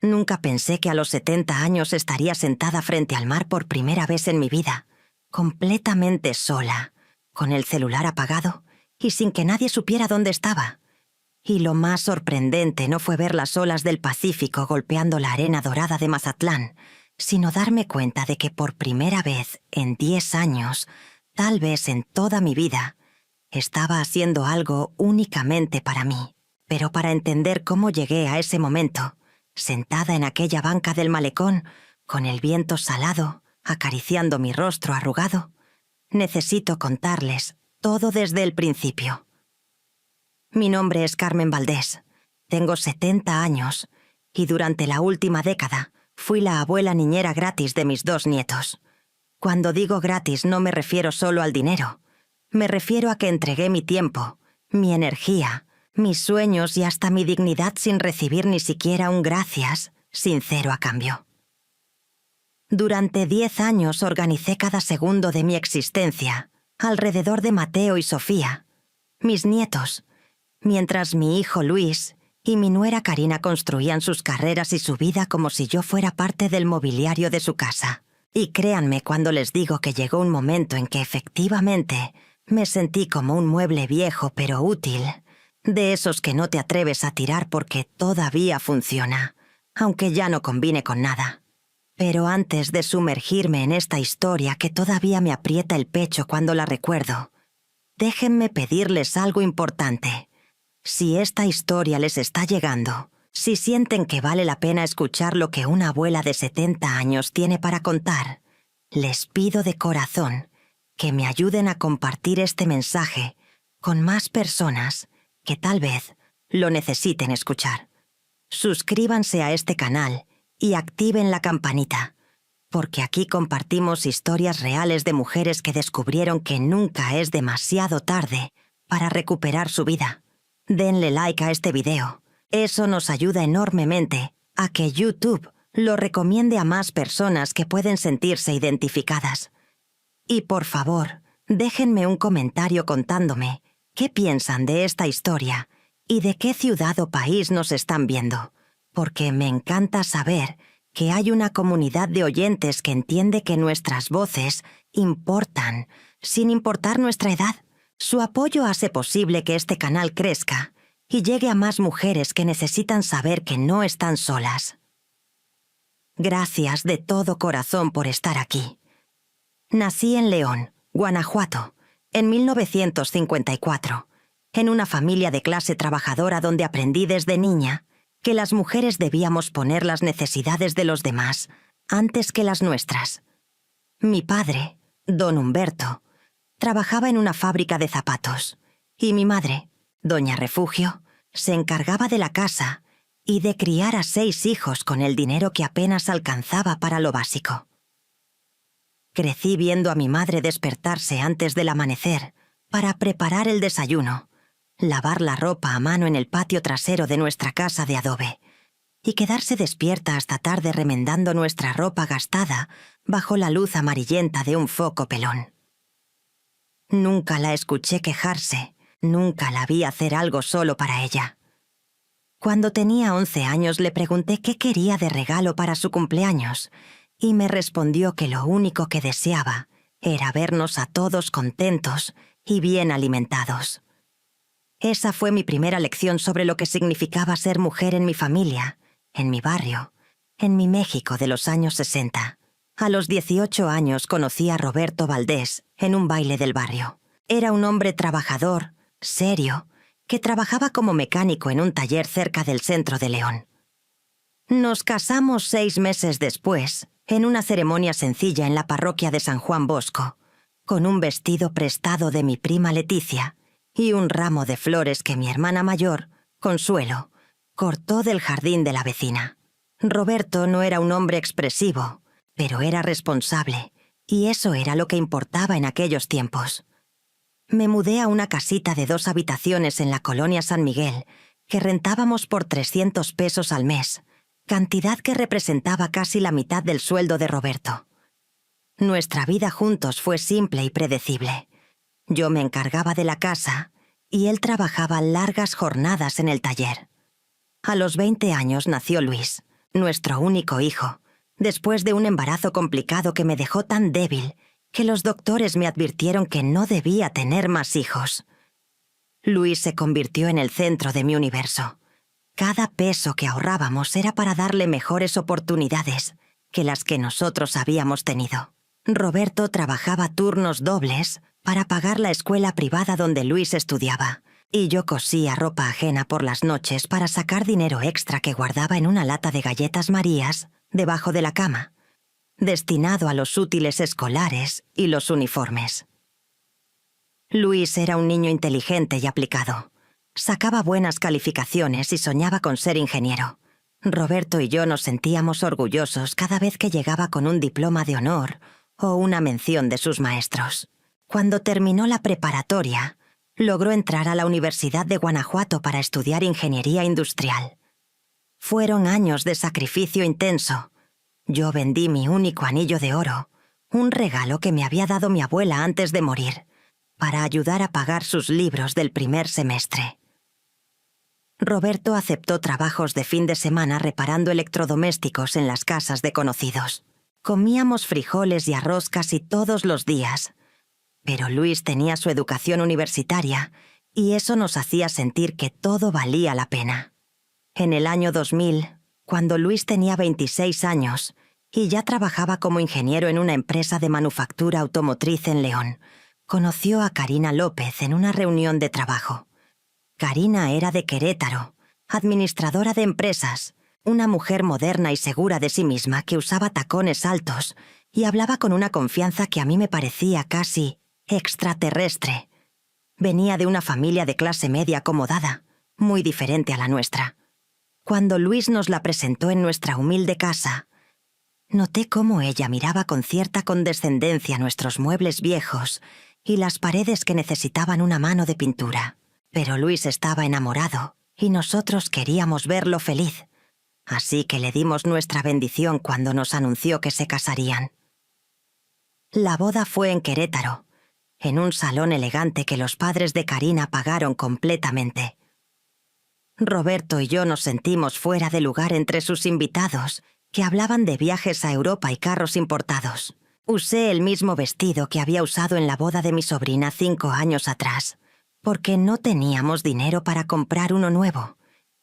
Nunca pensé que a los 70 años estaría sentada frente al mar por primera vez en mi vida, completamente sola, con el celular apagado y sin que nadie supiera dónde estaba. Y lo más sorprendente no fue ver las olas del Pacífico golpeando la arena dorada de Mazatlán, sino darme cuenta de que por primera vez en 10 años, tal vez en toda mi vida, estaba haciendo algo únicamente para mí. Pero para entender cómo llegué a ese momento, sentada en aquella banca del malecón, con el viento salado, acariciando mi rostro arrugado, necesito contarles todo desde el principio. Mi nombre es Carmen Valdés, tengo 70 años y durante la última década fui la abuela niñera gratis de mis 2 nietos. Cuando digo gratis no me refiero solo al dinero, me refiero a que entregué mi tiempo, mi energía, mis sueños y hasta mi dignidad sin recibir ni siquiera un gracias sincero a cambio. Durante 10 años organicé cada segundo de mi existencia alrededor de Mateo y Sofía, mis nietos, mientras mi hijo Luis y mi nuera Karina construían sus carreras y su vida como si yo fuera parte del mobiliario de su casa. Y créanme cuando les digo que llegó un momento en que efectivamente me sentí como un mueble viejo pero útil, de esos que no te atreves a tirar porque todavía funciona, aunque ya no combine con nada. Pero antes de sumergirme en esta historia que todavía me aprieta el pecho cuando la recuerdo, déjenme pedirles algo importante. Si esta historia les está llegando, si sienten que vale la pena escuchar lo que una abuela de 70 años tiene para contar, les pido de corazón que me ayuden a compartir este mensaje con más personas que tal vez lo necesiten escuchar. Suscríbanse a este canal y activen la campanita, porque aquí compartimos historias reales de mujeres que descubrieron que nunca es demasiado tarde para recuperar su vida. Denle like a este video. Eso nos ayuda enormemente a que YouTube lo recomiende a más personas que pueden sentirse identificadas. Y por favor, déjenme un comentario contándome qué piensan de esta historia y de qué ciudad o país nos están viendo, porque me encanta saber que hay una comunidad de oyentes que entiende que nuestras voces importan, sin importar nuestra edad. Su apoyo hace posible que este canal crezca y llegue a más mujeres que necesitan saber que no están solas. Gracias de todo corazón por estar aquí. Nací en León, Guanajuato, en 1954, en una familia de clase trabajadora donde aprendí desde niña que las mujeres debíamos poner las necesidades de los demás antes que las nuestras. Mi padre, don Humberto, trabajaba en una fábrica de zapatos, y mi madre, doña Refugio, se encargaba de la casa y de criar a 6 hijos con el dinero que apenas alcanzaba para lo básico. Crecí viendo a mi madre despertarse antes del amanecer para preparar el desayuno, lavar la ropa a mano en el patio trasero de nuestra casa de adobe y quedarse despierta hasta tarde remendando nuestra ropa gastada bajo la luz amarillenta de un foco pelón. Nunca la escuché quejarse, nunca la vi hacer algo solo para ella. Cuando tenía 11 años le pregunté qué quería de regalo para su cumpleaños y me respondió que lo único que deseaba era vernos a todos contentos y bien alimentados. Esa fue mi primera lección sobre lo que significaba ser mujer en mi familia, en mi barrio, en mi México de los años 60. A los 18 años conocí a Roberto Valdés en un baile del barrio. Era un hombre trabajador, serio, que trabajaba como mecánico en un taller cerca del centro de León. Nos casamos 6 meses después, en una ceremonia sencilla en la parroquia de San Juan Bosco, con un vestido prestado de mi prima Leticia y un ramo de flores que mi hermana mayor, Consuelo, cortó del jardín de la vecina. Roberto no era un hombre expresivo, pero era responsable, y eso era lo que importaba en aquellos tiempos. Me mudé a una casita de 2 habitaciones en la colonia San Miguel, que rentábamos por 300 pesos al mes, cantidad que representaba casi la mitad del sueldo de Roberto. Nuestra vida juntos fue simple y predecible. Yo me encargaba de la casa y él trabajaba largas jornadas en el taller. A los 20 años nació Luis, nuestro único hijo, después de un embarazo complicado que me dejó tan débil que los doctores me advirtieron que no debía tener más hijos. Luis se convirtió en el centro de mi universo. Cada peso que ahorrábamos era para darle mejores oportunidades que las que nosotros habíamos tenido. Roberto trabajaba turnos dobles para pagar la escuela privada donde Luis estudiaba, y yo cosía ropa ajena por las noches para sacar dinero extra que guardaba en una lata de galletas Marías debajo de la cama, destinado a los útiles escolares y los uniformes. Luis era un niño inteligente y aplicado. Sacaba buenas calificaciones y soñaba con ser ingeniero. Roberto y yo nos sentíamos orgullosos cada vez que llegaba con un diploma de honor o una mención de sus maestros. Cuando terminó la preparatoria, logró entrar a la Universidad de Guanajuato para estudiar ingeniería industrial. Fueron años de sacrificio intenso. Yo vendí mi único anillo de oro, un regalo que me había dado mi abuela antes de morir, para ayudar a pagar sus libros del primer semestre. Roberto aceptó trabajos de fin de semana reparando electrodomésticos en las casas de conocidos. Comíamos frijoles y arroz casi todos los días, pero Luis tenía su educación universitaria y eso nos hacía sentir que todo valía la pena. En el año 2000, cuando Luis tenía 26 años y ya trabajaba como ingeniero en una empresa de manufactura automotriz en León, conoció a Karina López en una reunión de trabajo. Karina era de Querétaro, administradora de empresas, una mujer moderna y segura de sí misma que usaba tacones altos y hablaba con una confianza que a mí me parecía casi extraterrestre. Venía de una familia de clase media acomodada, muy diferente a la nuestra. Cuando Luis nos la presentó en nuestra humilde casa, noté cómo ella miraba con cierta condescendencia nuestros muebles viejos y las paredes que necesitaban una mano de pintura. Pero Luis estaba enamorado y nosotros queríamos verlo feliz, así que le dimos nuestra bendición cuando nos anunció que se casarían. La boda fue en Querétaro, en un salón elegante que los padres de Karina pagaron completamente. Roberto y yo nos sentimos fuera de lugar entre sus invitados, que hablaban de viajes a Europa y carros importados. Usé el mismo vestido que había usado en la boda de mi sobrina 5 años atrás, porque no teníamos dinero para comprar uno nuevo,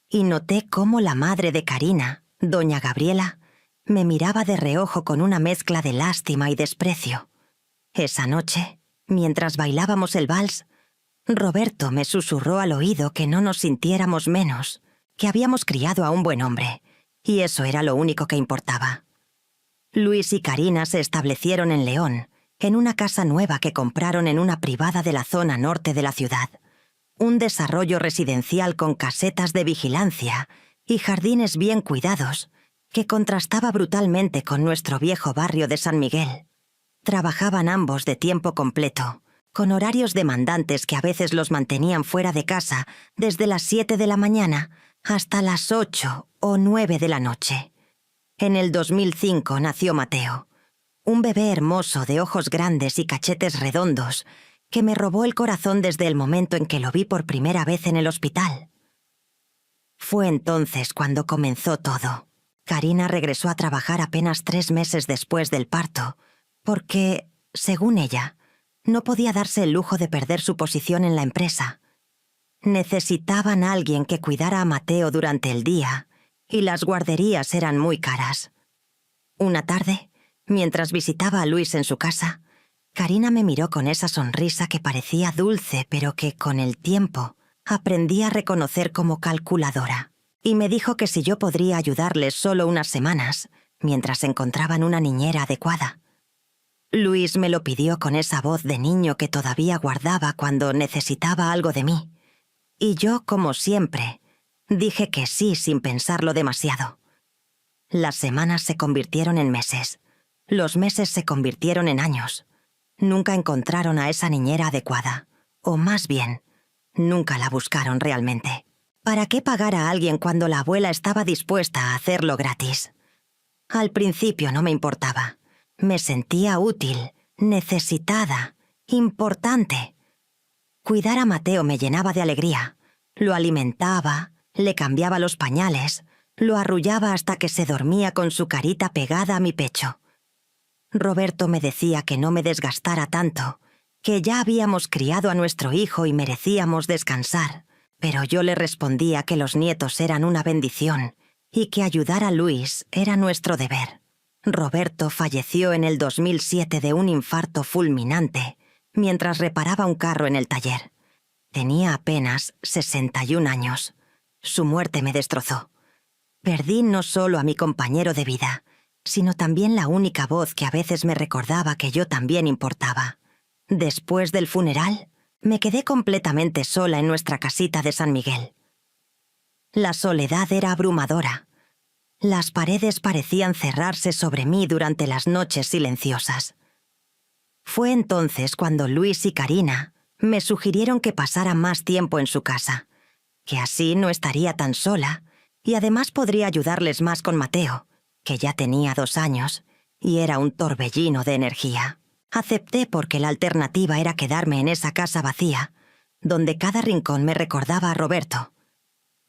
y noté cómo la madre de Karina, doña Gabriela, me miraba de reojo con una mezcla de lástima y desprecio. Esa noche, mientras bailábamos el vals, Roberto me susurró al oído que no nos sintiéramos menos, que habíamos criado a un buen hombre, y eso era lo único que importaba. Luis y Karina se establecieron en León, en una casa nueva que compraron en una privada de la zona norte de la ciudad. Un desarrollo residencial con casetas de vigilancia y jardines bien cuidados, que contrastaba brutalmente con nuestro viejo barrio de San Miguel. Trabajaban ambos de tiempo completo, con horarios demandantes que a veces los mantenían fuera de casa desde las 7 de la mañana hasta las 8 o 9 de la noche. En el 2005 nació Mateo, un bebé hermoso de ojos grandes y cachetes redondos que me robó el corazón desde el momento en que lo vi por primera vez en el hospital. Fue entonces cuando comenzó todo. Karina regresó a trabajar apenas 3 meses después del parto, porque, según ella, no podía darse el lujo de perder su posición en la empresa. Necesitaban a alguien que cuidara a Mateo durante el día, y las guarderías eran muy caras. Una tarde, mientras visitaba a Luis en su casa, Karina me miró con esa sonrisa que parecía dulce, pero que, con el tiempo, aprendí a reconocer como calculadora, y me dijo que si yo podría ayudarles solo unas semanas, mientras encontraban una niñera adecuada. Luis me lo pidió con esa voz de niño que todavía guardaba cuando necesitaba algo de mí, y yo, como siempre, dije que sí sin pensarlo demasiado. Las semanas se convirtieron en meses. Los meses se convirtieron en años. Nunca encontraron a esa niñera adecuada, o más bien, nunca la buscaron realmente. ¿Para qué pagar a alguien cuando la abuela estaba dispuesta a hacerlo gratis? Al principio no me importaba. Me sentía útil, necesitada, importante. Cuidar a Mateo me llenaba de alegría. Lo alimentaba, le cambiaba los pañales, Lo arrullaba hasta que se dormía con su carita pegada a mi pecho. Roberto me decía que no me desgastara tanto, que ya habíamos criado a nuestro hijo y merecíamos descansar, pero yo le respondía que los nietos eran una bendición y que ayudar a Luis era nuestro deber. Roberto falleció en el 2007 de un infarto fulminante mientras reparaba un carro en el taller. Tenía apenas 61 años. Su muerte me destrozó. Perdí no solo a mi compañero de vida, sino también la única voz que a veces me recordaba que yo también importaba. Después del funeral, me quedé completamente sola en nuestra casita de San Miguel. La soledad era abrumadora. Las paredes parecían cerrarse sobre mí durante las noches silenciosas. Fue entonces cuando Luis y Karina me sugirieron que pasara más tiempo en su casa, que así no estaría tan sola y además podría ayudarles más con Mateo, que ya tenía 2 años y era un torbellino de energía. Acepté porque la alternativa era quedarme en esa casa vacía, donde cada rincón me recordaba a Roberto.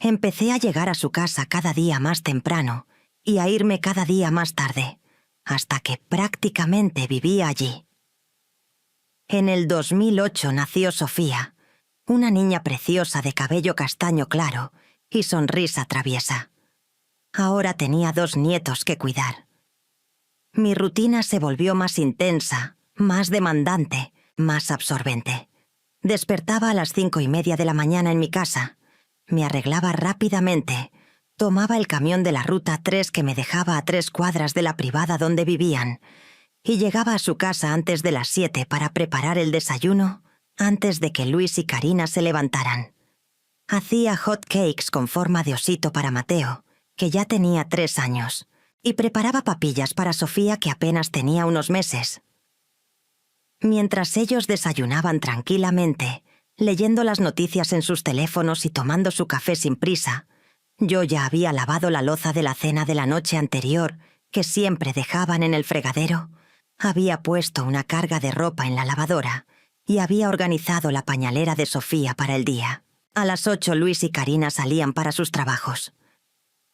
Empecé a llegar a su casa cada día más temprano y a irme cada día más tarde, hasta que prácticamente vivía allí. En el 2008 nació Sofía, una niña preciosa de cabello castaño claro y sonrisa traviesa. Ahora tenía 2 nietos que cuidar. Mi rutina se volvió más intensa, más demandante, más absorbente. Despertaba a las 5:30 de la mañana en mi casa. Me arreglaba rápidamente. Tomaba el camión de la Ruta 3 que me dejaba a 3 cuadras de la privada donde vivían y llegaba a su casa antes de las 7 para preparar el desayuno antes de que Luis y Karina se levantaran. Hacía hot cakes con forma de osito para Mateo, que ya tenía 3 años, y preparaba papillas para Sofía, que apenas tenía unos meses. Mientras ellos desayunaban tranquilamente, leyendo las noticias en sus teléfonos y tomando su café sin prisa, yo ya había lavado la loza de la cena de la noche anterior, que siempre dejaban en el fregadero, había puesto una carga de ropa en la lavadora y había organizado la pañalera de Sofía para el día. A las 8 Luis y Karina salían para sus trabajos.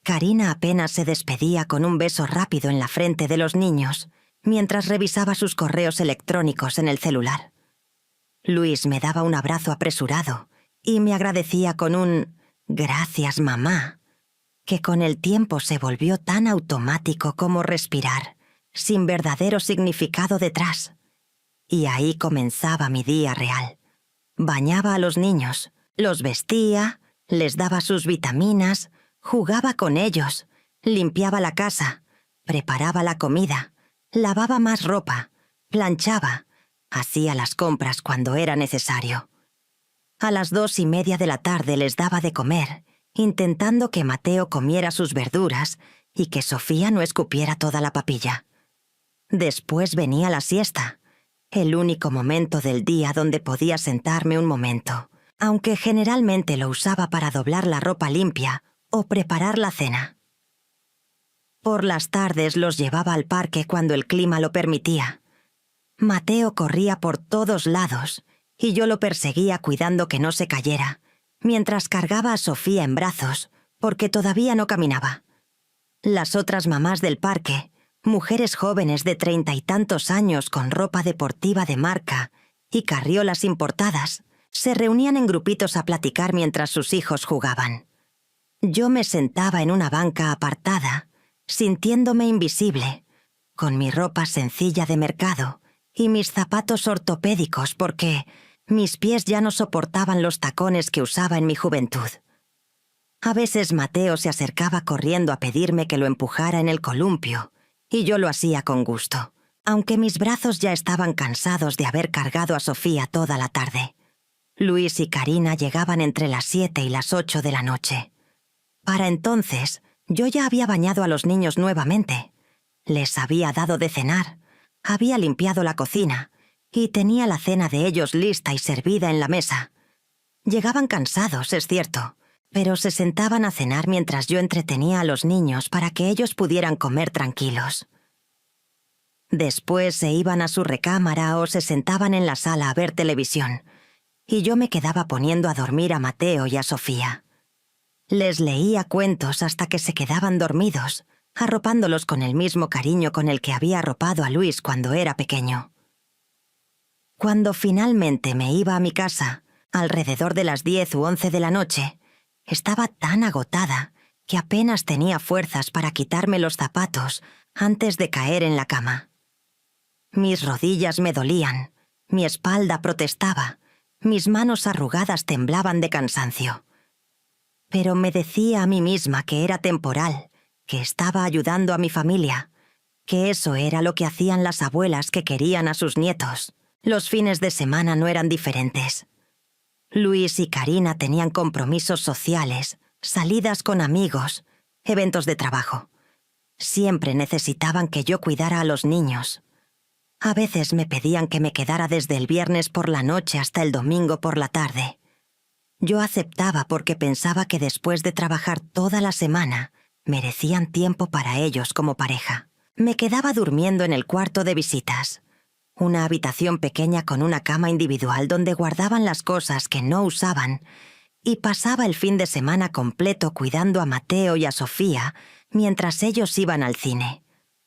Karina apenas se despedía con un beso rápido en la frente de los niños, mientras revisaba sus correos electrónicos en el celular. Luis me daba un abrazo apresurado y me agradecía con un «Gracias, mamá», que con el tiempo se volvió tan automático como respirar, sin verdadero significado detrás. Y ahí comenzaba mi día real. Bañaba a los niños, los vestía, les daba sus vitaminas, jugaba con ellos, limpiaba la casa, preparaba la comida, lavaba más ropa, planchaba, hacía las compras cuando era necesario. A las 2:30 de la tarde les daba de comer, intentando que Mateo comiera sus verduras y que Sofía no escupiera toda la papilla. Después venía la siesta, el único momento del día donde podía sentarme un momento, aunque generalmente lo usaba para doblar la ropa limpia o preparar la cena. Por las tardes los llevaba al parque cuando el clima lo permitía. Mateo corría por todos lados y yo lo perseguía cuidando que no se cayera, mientras cargaba a Sofía en brazos, porque todavía no caminaba. Las otras mamás del parque, mujeres jóvenes de 30 y tantos años con ropa deportiva de marca y carriolas importadas, se reunían en grupitos a platicar mientras sus hijos jugaban. Yo me sentaba en una banca apartada, sintiéndome invisible, con mi ropa sencilla de mercado y mis zapatos ortopédicos porque mis pies ya no soportaban los tacones que usaba en mi juventud. A veces Mateo se acercaba corriendo a pedirme que lo empujara en el columpio, y yo lo hacía con gusto, aunque mis brazos ya estaban cansados de haber cargado a Sofía toda la tarde. Luis y Karina llegaban entre las 7 y las 8 de la noche. Para entonces, yo ya había bañado a los niños nuevamente. Les había dado de cenar, había limpiado la cocina y tenía la cena de ellos lista y servida en la mesa. Llegaban cansados, es cierto, pero se sentaban a cenar mientras yo entretenía a los niños para que ellos pudieran comer tranquilos. Después se iban a su recámara o se sentaban en la sala a ver televisión, y yo me quedaba poniendo a dormir a Mateo y a Sofía. Les leía cuentos hasta que se quedaban dormidos, arropándolos con el mismo cariño con el que había arropado a Luis cuando era pequeño. Cuando finalmente me iba a mi casa, alrededor de las 10 u 11 de la noche, estaba tan agotada que apenas tenía fuerzas para quitarme los zapatos antes de caer en la cama. Mis rodillas me dolían, mi espalda protestaba, mis manos arrugadas temblaban de cansancio. Pero me decía a mí misma que era temporal, que estaba ayudando a mi familia, que eso era lo que hacían las abuelas que querían a sus nietos. Los fines de semana no eran diferentes. Luis y Karina tenían compromisos sociales, salidas con amigos, eventos de trabajo. Siempre necesitaban que yo cuidara a los niños. A veces me pedían que me quedara desde el viernes por la noche hasta el domingo por la tarde. Yo aceptaba porque pensaba que después de trabajar toda la semana, merecían tiempo para ellos como pareja. Me quedaba durmiendo en el cuarto de visitas, una habitación pequeña con una cama individual donde guardaban las cosas que no usaban, y pasaba el fin de semana completo cuidando a Mateo y a Sofía mientras ellos iban al cine,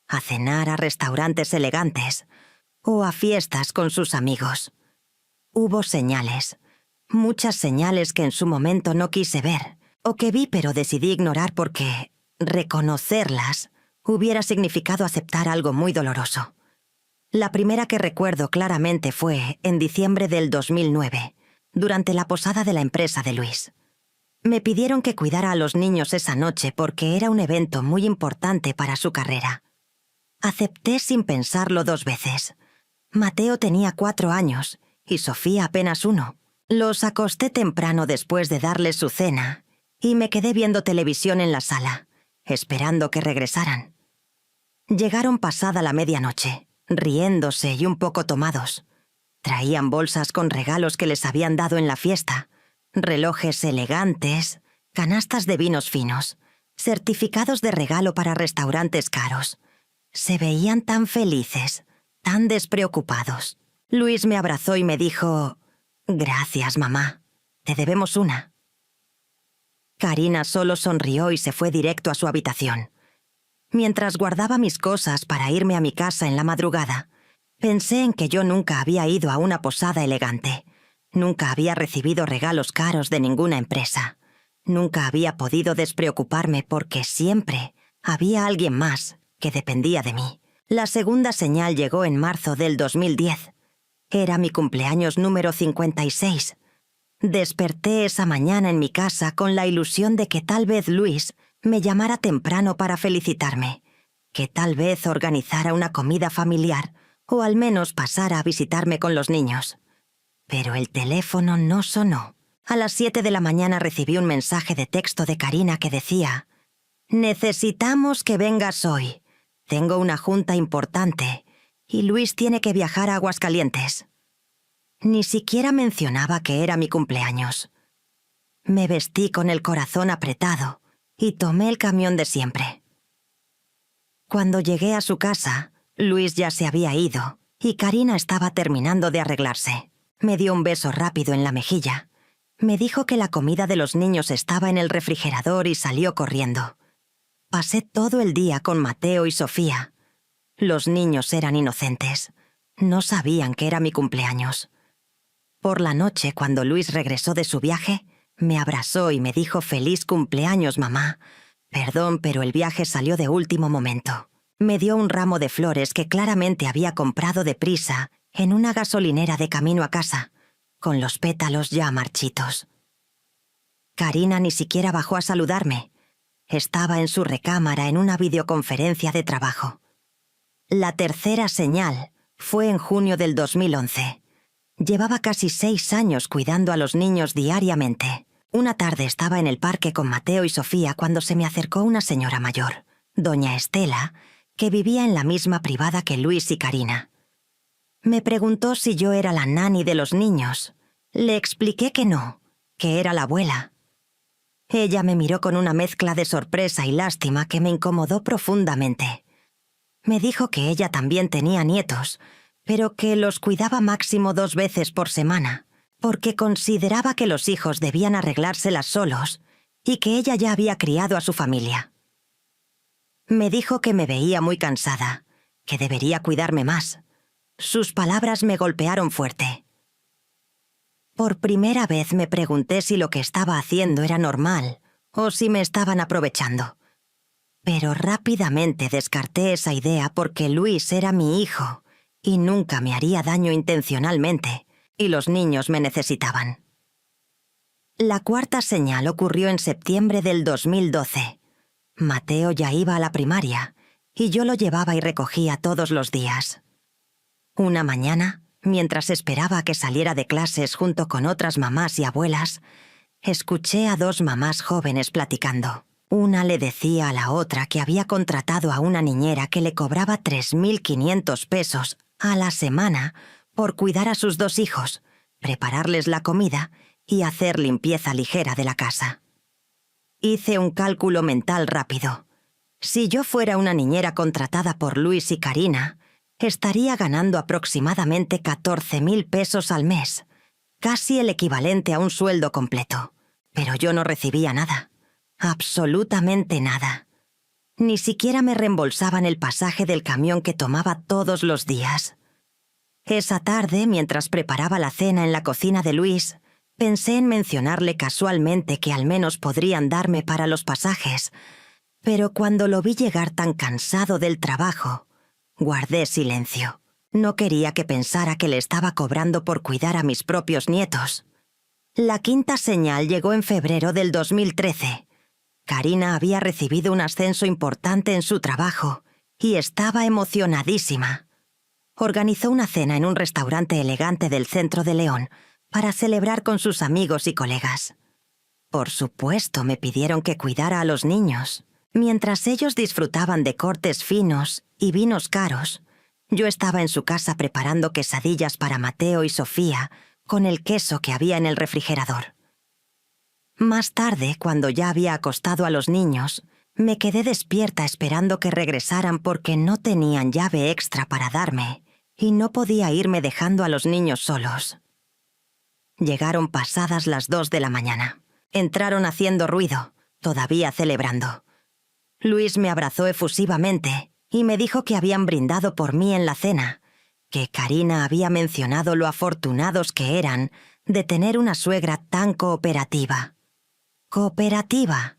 a cenar a restaurantes elegantes o a fiestas con sus amigos. Hubo señales, muchas señales que en su momento no quise ver, o que vi pero decidí ignorar porque reconocerlas hubiera significado aceptar algo muy doloroso. La primera que recuerdo claramente fue en diciembre del 2009, durante la posada de la empresa de Luis. Me pidieron que cuidara a los niños esa noche porque era un evento muy importante para su carrera. Acepté sin pensarlo 2 veces. Mateo tenía 4 años y Sofía apenas 1. Los acosté temprano después de darles su cena y me quedé viendo televisión en la sala, esperando que regresaran. Llegaron pasada la medianoche, riéndose y un poco tomados. Traían bolsas con regalos que les habían dado en la fiesta, relojes elegantes, canastas de vinos finos, certificados de regalo para restaurantes caros. Se veían tan felices, tan despreocupados. Luis me abrazó y me dijo: «Gracias, mamá. Te debemos una». Karina solo sonrió y se fue directo a su habitación. Mientras guardaba mis cosas para irme a mi casa en la madrugada, pensé en que yo nunca había ido a una posada elegante, nunca había recibido regalos caros de ninguna empresa, nunca había podido despreocuparme porque siempre había alguien más que dependía de mí. La segunda señal llegó en marzo del 2010. Era mi cumpleaños número 56. Desperté esa mañana en mi casa con la ilusión de que tal vez Luis me llamara temprano para felicitarme, que tal vez organizara una comida familiar o al menos pasara a visitarme con los niños. Pero el teléfono no sonó. A las 7 de la mañana recibí un mensaje de texto de Karina que decía: «Necesitamos que vengas hoy. Tengo una junta importante y Luis tiene que viajar a Aguascalientes». Ni siquiera mencionaba que era mi cumpleaños. Me vestí con el corazón apretado y tomé el camión de siempre. Cuando llegué a su casa, Luis ya se había ido y Karina estaba terminando de arreglarse. Me dio un beso rápido en la mejilla. Me dijo que la comida de los niños estaba en el refrigerador y salió corriendo. Pasé todo el día con Mateo y Sofía. Los niños eran inocentes. No sabían que era mi cumpleaños. Por la noche, cuando Luis regresó de su viaje, me abrazó y me dijo: «Feliz cumpleaños, mamá. Perdón, pero el viaje salió de último momento». Me dio un ramo de flores que claramente había comprado deprisa en una gasolinera de camino a casa, con los pétalos ya marchitos. Karina ni siquiera bajó a saludarme. Estaba en su recámara en una videoconferencia de trabajo. La tercera señal fue en junio del 2011. Llevaba casi 6 años cuidando a los niños diariamente. Una tarde estaba en el parque con Mateo y Sofía cuando se me acercó una señora mayor, doña Estela, que vivía en la misma privada que Luis y Karina. Me preguntó si yo era la nani de los niños. Le expliqué que no, que era la abuela. Ella me miró con una mezcla de sorpresa y lástima que me incomodó profundamente. Me dijo que ella también tenía nietos, pero que los cuidaba máximo 2 veces por semana, porque consideraba que los hijos debían arreglárselas solos y que ella ya había criado a su familia. Me dijo que me veía muy cansada, que debería cuidarme más. Sus palabras me golpearon fuerte. Por primera vez me pregunté si lo que estaba haciendo era normal o si me estaban aprovechando. Pero rápidamente descarté esa idea porque Luis era mi hijo y nunca me haría daño intencionalmente, y los niños me necesitaban. La cuarta señal ocurrió en septiembre del 2012. Mateo ya iba a la primaria y yo lo llevaba y recogía todos los días. Una mañana, mientras esperaba a que saliera de clases junto con otras mamás y abuelas, escuché a dos mamás jóvenes platicando. Una le decía a la otra que había contratado a una niñera que le cobraba 3.500 pesos a la semana por cuidar a sus dos hijos, prepararles la comida y hacer limpieza ligera de la casa. Hice un cálculo mental rápido. Si yo fuera una niñera contratada por Luis y Karina, estaría ganando aproximadamente 14.000 pesos al mes, casi el equivalente a un sueldo completo. Pero yo no recibía nada, absolutamente nada. Ni siquiera me reembolsaban el pasaje del camión que tomaba todos los días. Esa tarde, mientras preparaba la cena en la cocina de Luis, pensé en mencionarle casualmente que al menos podrían darme para los pasajes, pero cuando lo vi llegar tan cansado del trabajo, guardé silencio. No quería que pensara que le estaba cobrando por cuidar a mis propios nietos. La quinta señal llegó en febrero del 2013. Karina había recibido un ascenso importante en su trabajo y estaba emocionadísima. Organizó una cena en un restaurante elegante del centro de León para celebrar con sus amigos y colegas. Por supuesto, me pidieron que cuidara a los niños. Mientras ellos disfrutaban de cortes finos y vinos caros, yo estaba en su casa preparando quesadillas para Mateo y Sofía con el queso que había en el refrigerador. Más tarde, cuando ya había acostado a los niños, me quedé despierta esperando que regresaran porque no tenían llave extra para darme y no podía irme dejando a los niños solos. Llegaron pasadas las 2 de la mañana. Entraron haciendo ruido, todavía celebrando. Luis me abrazó efusivamente y me dijo que habían brindado por mí en la cena, que Karina había mencionado lo afortunados que eran de tener una suegra tan cooperativa. ¡Cooperativa!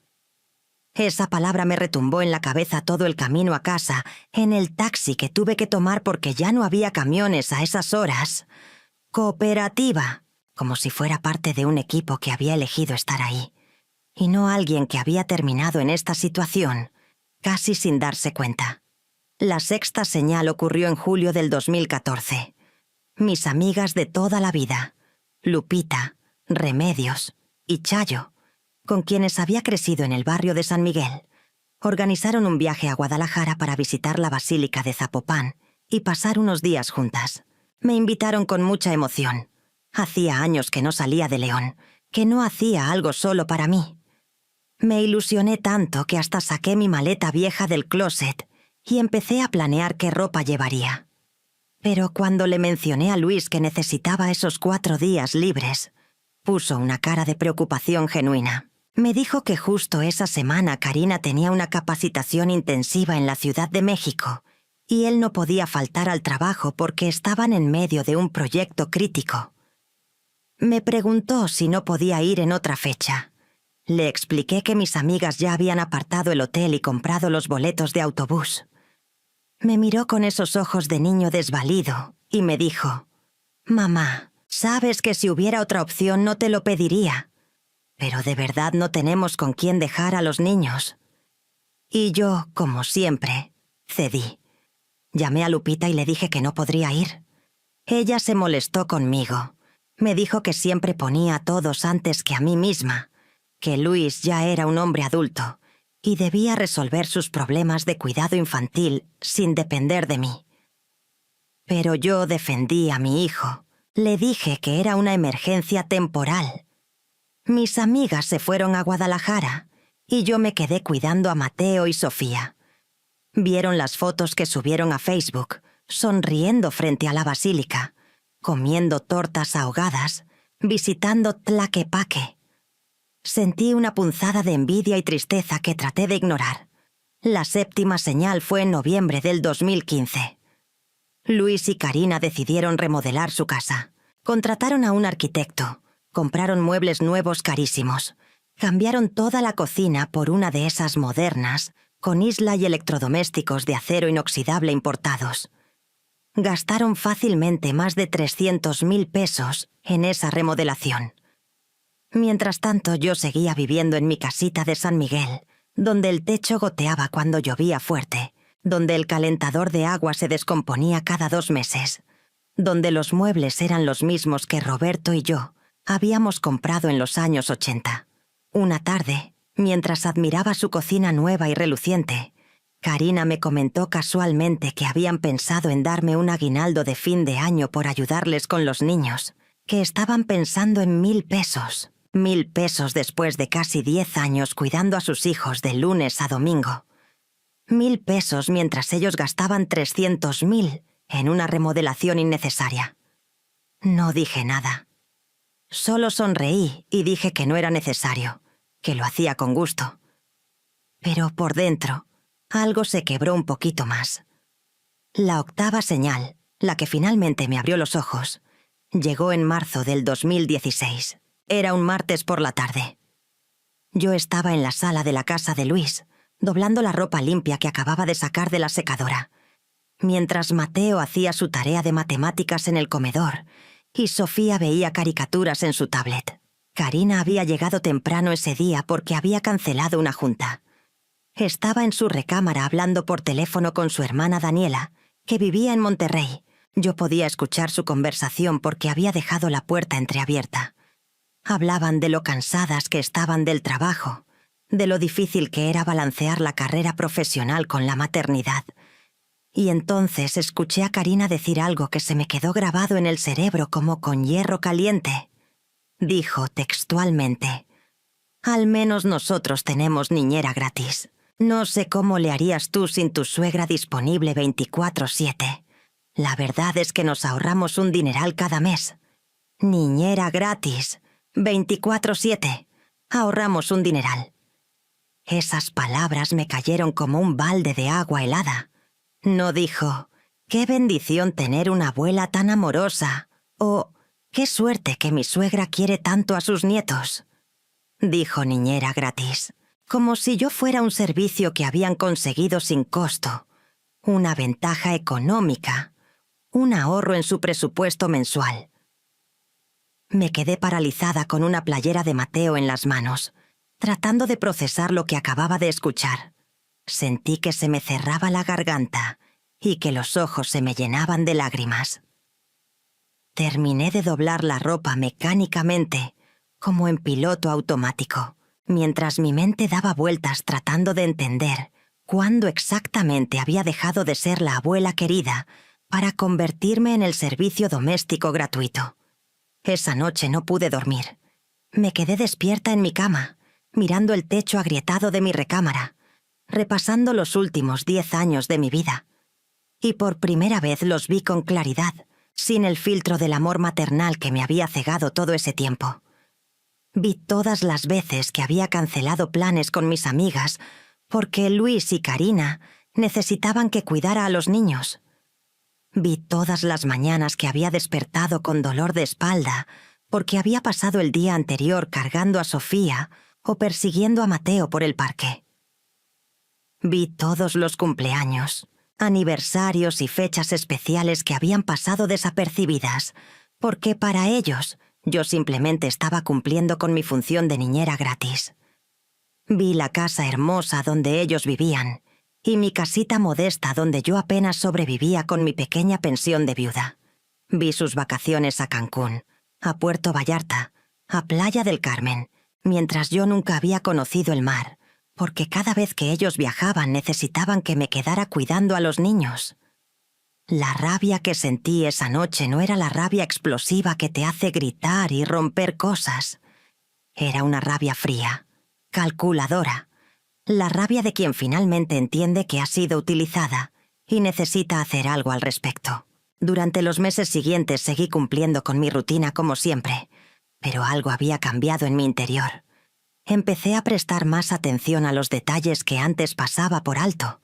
Esa palabra me retumbó en la cabeza todo el camino a casa, en el taxi que tuve que tomar porque ya no había camiones a esas horas. ¡Cooperativa! Como si fuera parte de un equipo que había elegido estar ahí, y no alguien que había terminado en esta situación, casi sin darse cuenta. La sexta señal ocurrió en julio del 2014. Mis amigas de toda la vida, Lupita, Remedios y Chayo, con quienes había crecido en el barrio de San Miguel, organizaron un viaje a Guadalajara para visitar la Basílica de Zapopan y pasar unos días juntas. Me invitaron con mucha emoción. Hacía años que no salía de León, que no hacía algo solo para mí. Me ilusioné tanto que hasta saqué mi maleta vieja del closet y empecé a planear qué ropa llevaría. Pero cuando le mencioné a Luis que necesitaba esos 4 días libres, puso una cara de preocupación genuina. Me dijo que justo esa semana Karina tenía una capacitación intensiva en la Ciudad de México y él no podía faltar al trabajo porque estaban en medio de un proyecto crítico. Me preguntó si no podía ir en otra fecha. Le expliqué que mis amigas ya habían apartado el hotel y comprado los boletos de autobús. Me miró con esos ojos de niño desvalido y me dijo: «Mamá, sabes que si hubiera otra opción no te lo pediría, pero de verdad no tenemos con quién dejar a los niños». Y yo, como siempre, cedí. Llamé a Lupita y le dije que no podría ir. Ella se molestó conmigo. Me dijo que siempre ponía a todos antes que a mí misma, que Luis ya era un hombre adulto y debía resolver sus problemas de cuidado infantil sin depender de mí. Pero yo defendí a mi hijo. Le dije que era una emergencia temporal. Mis amigas se fueron a Guadalajara y yo me quedé cuidando a Mateo y Sofía. Vieron las fotos que subieron a Facebook, sonriendo frente a la basílica, comiendo tortas ahogadas, visitando Tlaquepaque. Sentí una punzada de envidia y tristeza que traté de ignorar. La séptima señal fue en noviembre del 2015. Luis y Karina decidieron remodelar su casa. Contrataron a un arquitecto. Compraron muebles nuevos carísimos. Cambiaron toda la cocina por una de esas modernas, con isla y electrodomésticos de acero inoxidable importados. Gastaron fácilmente más de 300.000 pesos en esa remodelación. Mientras tanto, yo seguía viviendo en mi casita de San Miguel, donde el techo goteaba cuando llovía fuerte, donde el calentador de agua se descomponía cada 2 meses, donde los muebles eran los mismos que Roberto y yo habíamos comprado en los años 80. Una tarde, mientras admiraba su cocina nueva y reluciente, Karina me comentó casualmente que habían pensado en darme un aguinaldo de fin de año por ayudarles con los niños, que estaban pensando en 1.000 pesos. 1.000 pesos después de casi 10 años cuidando a sus hijos de lunes a domingo. 1.000 pesos mientras ellos gastaban 300.000 en una remodelación innecesaria. No dije nada. Solo sonreí y dije que no era necesario, que lo hacía con gusto. Pero por dentro, algo se quebró un poquito más. La octava señal, la que finalmente me abrió los ojos, llegó en marzo del 2016. Era un martes por la tarde. Yo estaba en la sala de la casa de Luis, doblando la ropa limpia que acababa de sacar de la secadora, mientras Mateo hacía su tarea de matemáticas en el comedor y Sofía veía caricaturas en su tablet. Karina había llegado temprano ese día porque había cancelado una junta. Estaba en su recámara hablando por teléfono con su hermana Daniela, que vivía en Monterrey. Yo podía escuchar su conversación porque había dejado la puerta entreabierta. Hablaban de lo cansadas que estaban del trabajo, de lo difícil que era balancear la carrera profesional con la maternidad. Y entonces escuché a Karina decir algo que se me quedó grabado en el cerebro como con hierro caliente. Dijo textualmente: «Al menos nosotros tenemos niñera gratis. No sé cómo le harías tú sin tu suegra disponible 24/7. La verdad es que nos ahorramos un dineral cada mes. Niñera gratis. 24/7. Ahorramos un dineral». Esas palabras me cayeron como un balde de agua helada. No dijo: «Qué bendición tener una abuela tan amorosa» o «Qué suerte que mi suegra quiere tanto a sus nietos». Dijo niñera gratis, como si yo fuera un servicio que habían conseguido sin costo, una ventaja económica, un ahorro en su presupuesto mensual. Me quedé paralizada con una playera de Mateo en las manos, tratando de procesar lo que acababa de escuchar. Sentí que se me cerraba la garganta y que los ojos se me llenaban de lágrimas. Terminé de doblar la ropa mecánicamente, como en piloto automático, mientras mi mente daba vueltas tratando de entender cuándo exactamente había dejado de ser la abuela querida para convertirme en el servicio doméstico gratuito. Esa noche no pude dormir. Me quedé despierta en mi cama, mirando el techo agrietado de mi recámara, repasando los últimos 10 años de mi vida. Y por primera vez los vi con claridad, sin el filtro del amor maternal que me había cegado todo ese tiempo. Vi todas las veces que había cancelado planes con mis amigas porque Luis y Karina necesitaban que cuidara a los niños. Vi todas las mañanas que había despertado con dolor de espalda porque había pasado el día anterior cargando a Sofía o persiguiendo a Mateo por el parque. Vi todos los cumpleaños, aniversarios y fechas especiales que habían pasado desapercibidas, porque para ellos yo simplemente estaba cumpliendo con mi función de niñera gratis. Vi la casa hermosa donde ellos vivían, y mi casita modesta donde yo apenas sobrevivía con mi pequeña pensión de viuda. Vi sus vacaciones a Cancún, a Puerto Vallarta, a Playa del Carmen, mientras yo nunca había conocido el mar, porque cada vez que ellos viajaban necesitaban que me quedara cuidando a los niños. La rabia que sentí esa noche no era la rabia explosiva que te hace gritar y romper cosas. Era una rabia fría, calculadora, la rabia de quien finalmente entiende que ha sido utilizada y necesita hacer algo al respecto. Durante los meses siguientes seguí cumpliendo con mi rutina como siempre, pero algo había cambiado en mi interior. Empecé a prestar más atención a los detalles que antes pasaba por alto.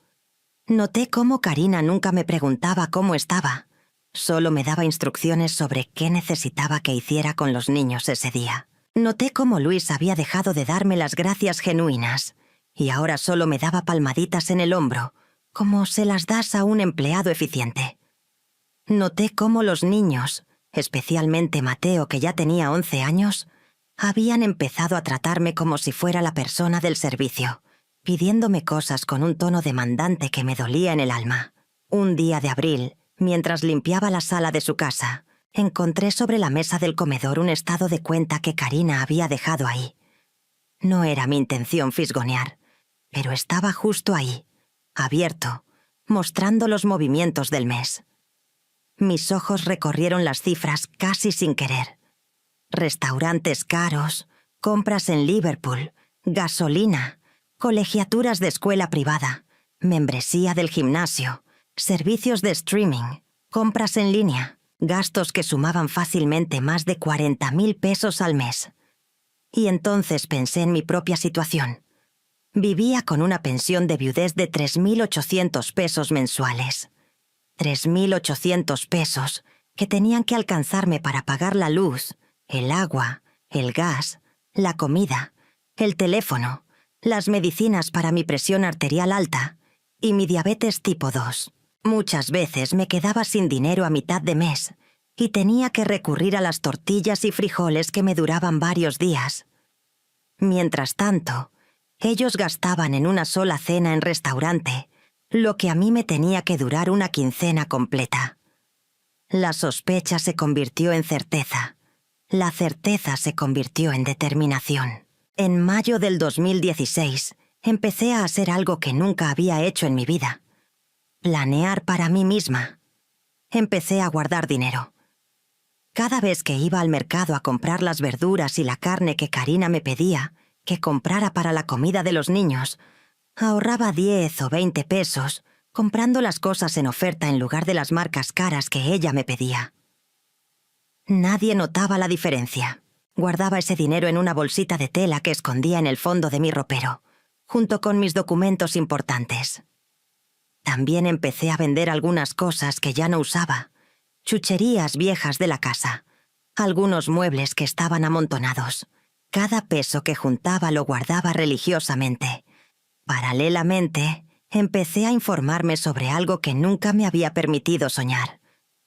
Noté cómo Karina nunca me preguntaba cómo estaba. Solo me daba instrucciones sobre qué necesitaba que hiciera con los niños ese día. Noté cómo Luis había dejado de darme las gracias genuinas y ahora solo me daba palmaditas en el hombro, como se las das a un empleado eficiente. Noté cómo los niños, especialmente Mateo, que ya tenía 11 años, habían empezado a tratarme como si fuera la persona del servicio, pidiéndome cosas con un tono demandante que me dolía en el alma. Un día de abril, mientras limpiaba la sala de su casa, encontré sobre la mesa del comedor un estado de cuenta que Karina había dejado ahí. No era mi intención fisgonear, pero estaba justo ahí, abierto, mostrando los movimientos del mes. Mis ojos recorrieron las cifras casi sin querer. Restaurantes caros, compras en Liverpool, gasolina, colegiaturas de escuela privada, membresía del gimnasio, servicios de streaming, compras en línea, gastos que sumaban fácilmente más de 40.000 pesos al mes. Y entonces pensé en mi propia situación. Vivía con una pensión de viudez de 3.800 pesos mensuales. 3.800 pesos que tenían que alcanzarme para pagar la luz, el agua, el gas, la comida, el teléfono, las medicinas para mi presión arterial alta y mi diabetes tipo 2. Muchas veces me quedaba sin dinero a mitad de mes y tenía que recurrir a las tortillas y frijoles que me duraban varios días. Mientras tanto, ellos gastaban en una sola cena en restaurante lo que a mí me tenía que durar una quincena completa. La sospecha se convirtió en certeza. La certeza se convirtió en determinación. En mayo del 2016, empecé a hacer algo que nunca había hecho en mi vida. Planear para mí misma. Empecé a guardar dinero. Cada vez que iba al mercado a comprar las verduras y la carne que Karina me pedía que comprara para la comida de los niños, ahorraba 10 o 20 pesos comprando las cosas en oferta en lugar de las marcas caras que ella me pedía. Nadie notaba la diferencia. Guardaba ese dinero en una bolsita de tela que escondía en el fondo de mi ropero, junto con mis documentos importantes. También empecé a vender algunas cosas que ya no usaba, chucherías viejas de la casa, algunos muebles que estaban amontonados. Cada peso que juntaba lo guardaba religiosamente. Paralelamente, empecé a informarme sobre algo que nunca me había permitido soñar: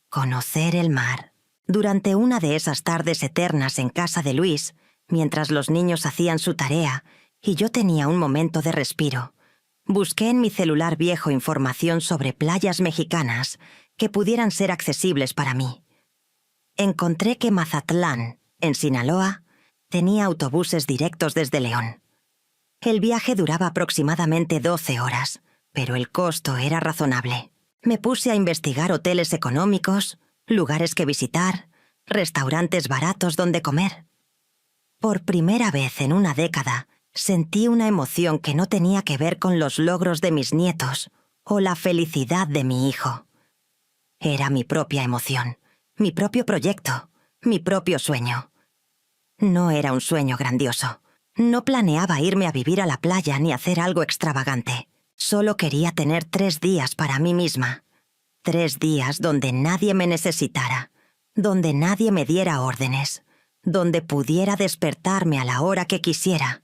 conocer el mar. Durante una de esas tardes eternas en casa de Luis, mientras los niños hacían su tarea y yo tenía un momento de respiro, busqué en mi celular viejo información sobre playas mexicanas que pudieran ser accesibles para mí. Encontré que Mazatlán, en Sinaloa, tenía autobuses directos desde León. El viaje duraba aproximadamente 12 horas, pero el costo era razonable. Me puse a investigar hoteles económicos, lugares que visitar, restaurantes baratos donde comer. Por primera vez en una década, sentí una emoción que no tenía que ver con los logros de mis nietos o la felicidad de mi hijo. Era mi propia emoción, mi propio proyecto, mi propio sueño. No era un sueño grandioso. No planeaba irme a vivir a la playa ni hacer algo extravagante. Solo quería tener 3 días para mí misma. 3 días donde nadie me necesitara, donde nadie me diera órdenes, donde pudiera despertarme a la hora que quisiera,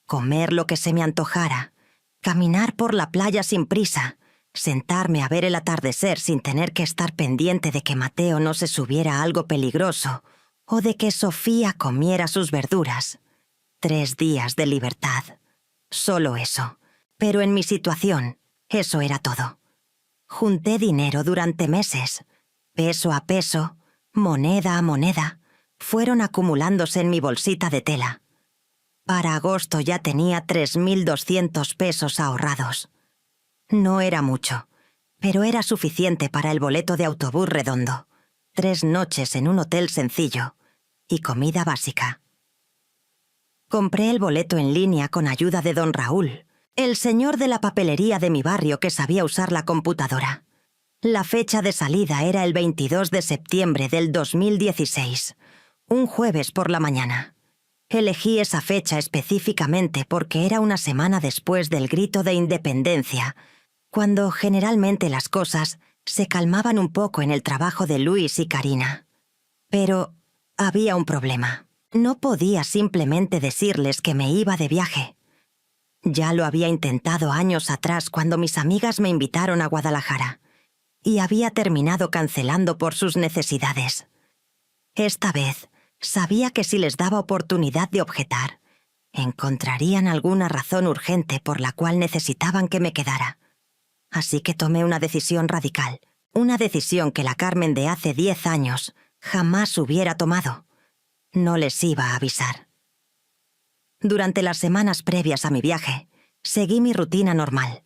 comer lo que se me antojara, caminar por la playa sin prisa, sentarme a ver el atardecer sin tener que estar pendiente de que Mateo no se subiera a algo peligroso o de que Sofía comiera sus verduras. 3 días de libertad. Solo eso. Pero en mi situación, eso era todo. Junté dinero durante meses. Peso a peso, moneda a moneda, fueron acumulándose en mi bolsita de tela. Para agosto ya tenía 3.200 pesos ahorrados. No era mucho, pero era suficiente para el boleto de autobús redondo, 3 noches en un hotel sencillo y comida básica. Compré el boleto en línea con ayuda de don Raúl, el señor de la papelería de mi barrio que sabía usar la computadora. La fecha de salida era el 22 de septiembre del 2016, un jueves por la mañana. Elegí esa fecha específicamente porque era una semana después del grito de independencia, cuando generalmente las cosas se calmaban un poco en el trabajo de Luis y Karina. Pero había un problema. No podía simplemente decirles que me iba de viaje. Ya lo había intentado años atrás cuando mis amigas me invitaron a Guadalajara, y había terminado cancelando por sus necesidades. Esta vez sabía que si les daba oportunidad de objetar, encontrarían alguna razón urgente por la cual necesitaban que me quedara. Así que tomé una decisión radical, una decisión que la Carmen de hace 10 años jamás hubiera tomado. No les iba a avisar. Durante las semanas previas a mi viaje, seguí mi rutina normal.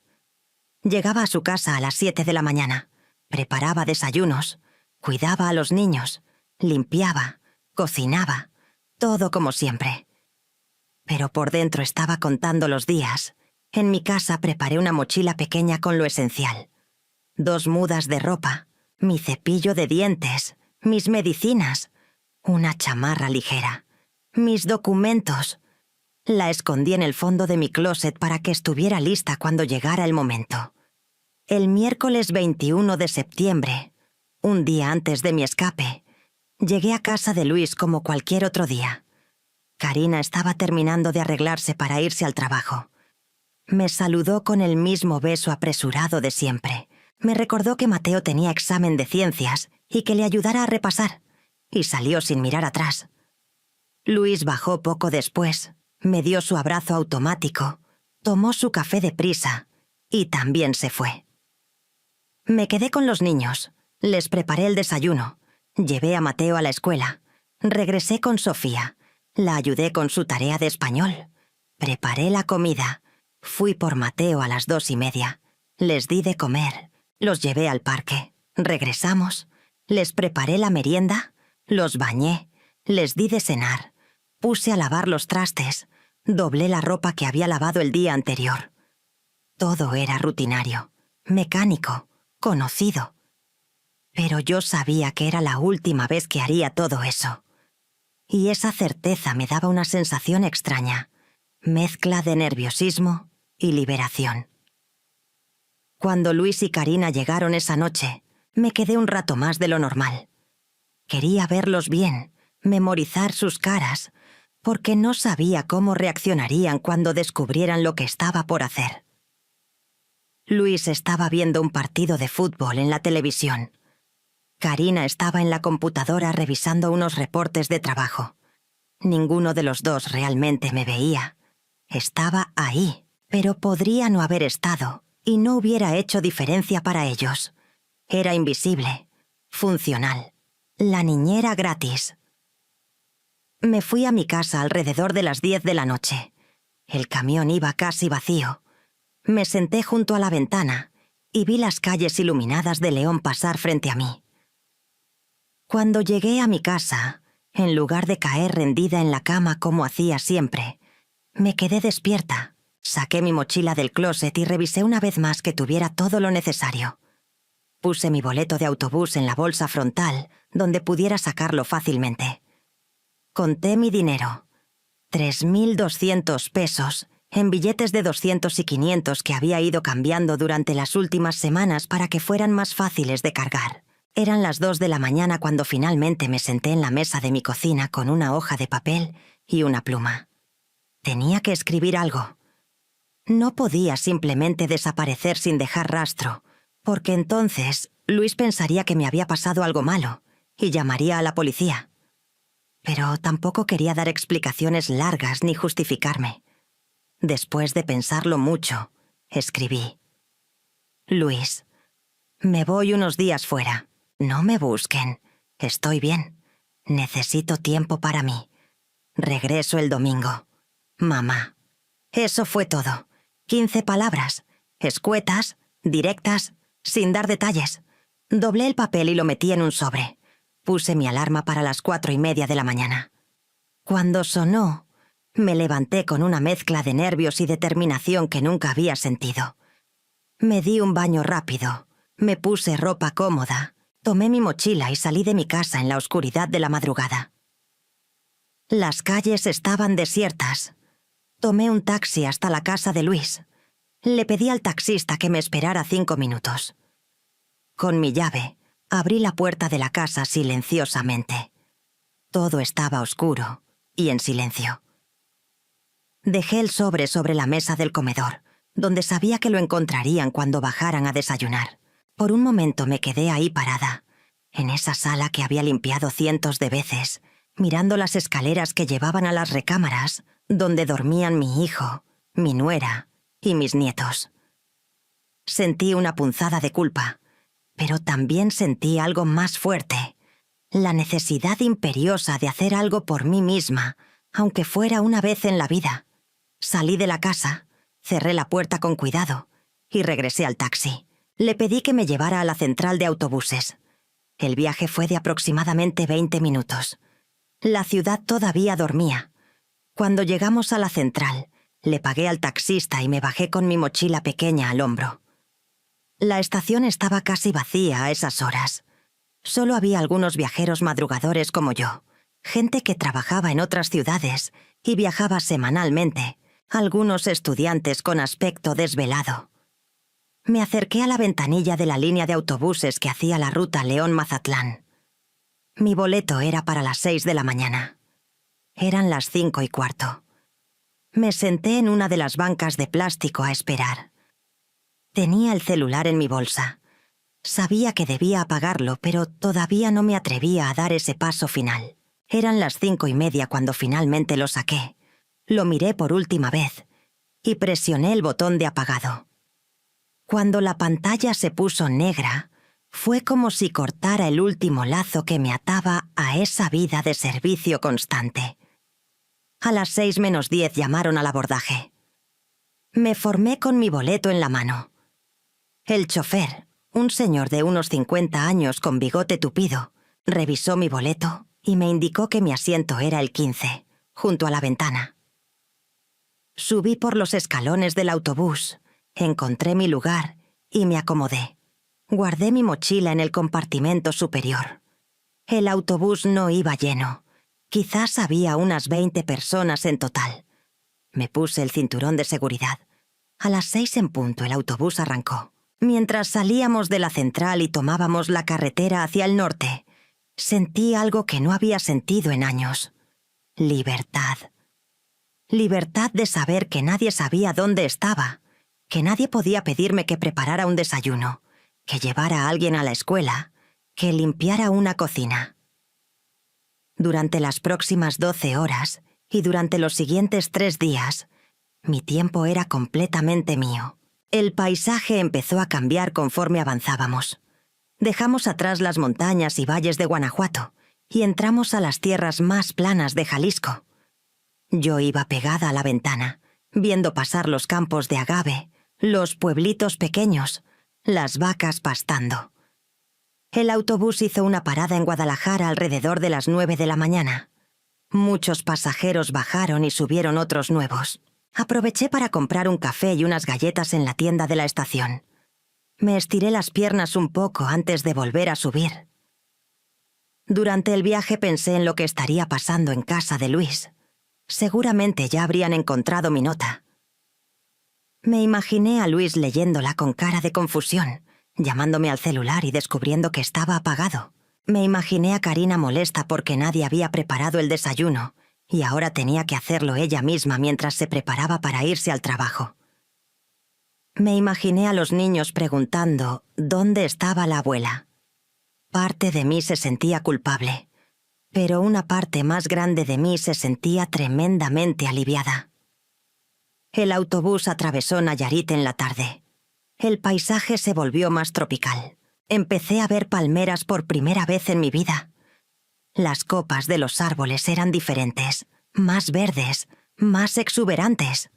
Llegaba a su casa a las 7 de la mañana, preparaba desayunos, cuidaba a los niños, limpiaba, cocinaba, todo como siempre. Pero por dentro estaba contando los días. En mi casa preparé una mochila pequeña con lo esencial: 2 mudas de ropa, mi cepillo de dientes, mis medicinas, una chamarra ligera, mis documentos. La escondí en el fondo de mi closet para que estuviera lista cuando llegara el momento. El miércoles 21 de septiembre, un día antes de mi escape, llegué a casa de Luis como cualquier otro día. Karina estaba terminando de arreglarse para irse al trabajo. Me saludó con el mismo beso apresurado de siempre. Me recordó que Mateo tenía examen de ciencias y que le ayudara a repasar, y salió sin mirar atrás. Luis bajó poco después, me dio su abrazo automático, tomó su café deprisa y también se fue. Me quedé con los niños, les preparé el desayuno, llevé a Mateo a la escuela, regresé con Sofía, la ayudé con su tarea de español, preparé la comida, fui por Mateo a las 2:30, les di de comer, los llevé al parque, regresamos, les preparé la merienda, los bañé, les di de cenar, puse a lavar los trastes, doblé la ropa que había lavado el día anterior. Todo era rutinario, mecánico, conocido. Pero yo sabía que era la última vez que haría todo eso. Y esa certeza me daba una sensación extraña, mezcla de nerviosismo y liberación. Cuando Luis y Karina llegaron esa noche, me quedé un rato más de lo normal. Quería verlos bien, memorizar sus caras, porque no sabía cómo reaccionarían cuando descubrieran lo que estaba por hacer. Luis estaba viendo un partido de fútbol en la televisión. Karina estaba en la computadora revisando unos reportes de trabajo. Ninguno de los dos realmente me veía. Estaba ahí, pero podría no haber estado, y no hubiera hecho diferencia para ellos. Era invisible, funcional, la niñera gratis. Me fui a mi casa alrededor de las 10 de la noche. El camión iba casi vacío. Me senté junto a la ventana y vi las calles iluminadas de León pasar frente a mí. Cuando llegué a mi casa, en lugar de caer rendida en la cama como hacía siempre, me quedé despierta, saqué mi mochila del closet y revisé una vez más que tuviera todo lo necesario. Puse mi boleto de autobús en la bolsa frontal, donde pudiera sacarlo fácilmente. Conté mi dinero, 3.200 pesos, en billetes de 200 y 500 que había ido cambiando durante las últimas semanas para que fueran más fáciles de cargar. Eran las 2 de la mañana cuando finalmente me senté en la mesa de mi cocina con una hoja de papel y una pluma. Tenía que escribir algo. No podía simplemente desaparecer sin dejar rastro, porque entonces Luis pensaría que me había pasado algo malo y llamaría a la policía. Pero tampoco quería dar explicaciones largas ni justificarme. Después de pensarlo mucho, escribí: Luis, me voy unos días fuera. No me busquen. Estoy bien. Necesito tiempo para mí. Regreso el domingo. Mamá. Eso fue todo. 15 palabras. Escuetas, directas, sin dar detalles. Doblé el papel y lo metí en un sobre. Puse mi alarma para las 4:30 de la mañana. Cuando sonó, me levanté con una mezcla de nervios y determinación que nunca había sentido. Me di un baño rápido, me puse ropa cómoda, tomé mi mochila y salí de mi casa en la oscuridad de la madrugada. Las calles estaban desiertas. Tomé un taxi hasta la casa de Luis. Le pedí al taxista que me esperara 5 minutos. Con mi llave, abrí la puerta de la casa silenciosamente. Todo estaba oscuro y en silencio. Dejé el sobre la mesa del comedor, donde sabía que lo encontrarían cuando bajaran a desayunar. Por un momento me quedé ahí parada, en esa sala que había limpiado cientos de veces, mirando las escaleras que llevaban a las recámaras, donde dormían mi hijo, mi nuera y mis nietos. Sentí una punzada de culpa, pero también sentí algo más fuerte, la necesidad imperiosa de hacer algo por mí misma, aunque fuera una vez en la vida. Salí de la casa, cerré la puerta con cuidado y regresé al taxi. Le pedí que me llevara a la central de autobuses. El viaje fue de aproximadamente 20 minutos. La ciudad todavía dormía. Cuando llegamos a la central, le pagué al taxista y me bajé con mi mochila pequeña al hombro. La estación estaba casi vacía a esas horas. Solo había algunos viajeros madrugadores como yo, gente que trabajaba en otras ciudades y viajaba semanalmente, algunos estudiantes con aspecto desvelado. Me acerqué a la ventanilla de la línea de autobuses que hacía la ruta León-Mazatlán. Mi boleto era para las 6 de la mañana. Eran las 5:15. Me senté en una de las bancas de plástico a esperar. Tenía el celular en mi bolsa. Sabía que debía apagarlo, pero todavía no me atrevía a dar ese paso final. Eran las 5:30 cuando finalmente lo saqué. Lo miré por última vez y presioné el botón de apagado. Cuando la pantalla se puso negra, fue como si cortara el último lazo que me ataba a esa vida de servicio constante. A las 6:10 llamaron al abordaje. Me formé con mi boleto en la mano. El chofer, un señor de unos 50 años con bigote tupido, revisó mi boleto y me indicó que mi asiento era el 15, junto a la ventana. Subí por los escalones del autobús, encontré mi lugar y me acomodé. Guardé mi mochila en el compartimento superior. El autobús no iba lleno. Quizás había unas 20 personas en total. Me puse el cinturón de seguridad. A las 6 en punto el autobús arrancó. Mientras salíamos de la central y tomábamos la carretera hacia el norte, sentí algo que no había sentido en años. Libertad. Libertad de saber que nadie sabía dónde estaba, que nadie podía pedirme que preparara un desayuno, que llevara a alguien a la escuela, que limpiara una cocina. Durante las próximas 12 horas y durante los siguientes 3 días, mi tiempo era completamente mío. El paisaje empezó a cambiar conforme avanzábamos. Dejamos atrás las montañas y valles de Guanajuato y entramos a las tierras más planas de Jalisco. Yo iba pegada a la ventana, viendo pasar los campos de agave, los pueblitos pequeños, las vacas pastando. El autobús hizo una parada en Guadalajara alrededor de las 9 de la mañana. Muchos pasajeros bajaron y subieron otros nuevos. Aproveché para comprar un café y unas galletas en la tienda de la estación. Me estiré las piernas un poco antes de volver a subir. Durante el viaje pensé en lo que estaría pasando en casa de Luis. Seguramente ya habrían encontrado mi nota. Me imaginé a Luis leyéndola con cara de confusión, llamándome al celular y descubriendo que estaba apagado. Me imaginé a Karina molesta porque nadie había preparado el desayuno y ahora tenía que hacerlo ella misma mientras se preparaba para irse al trabajo. Me imaginé a los niños preguntando dónde estaba la abuela. Parte de mí se sentía culpable, pero una parte más grande de mí se sentía tremendamente aliviada. El autobús atravesó Nayarit en la tarde. El paisaje se volvió más tropical. Empecé a ver palmeras por primera vez en mi vida. Las copas de los árboles eran diferentes, más verdes, más exuberantes.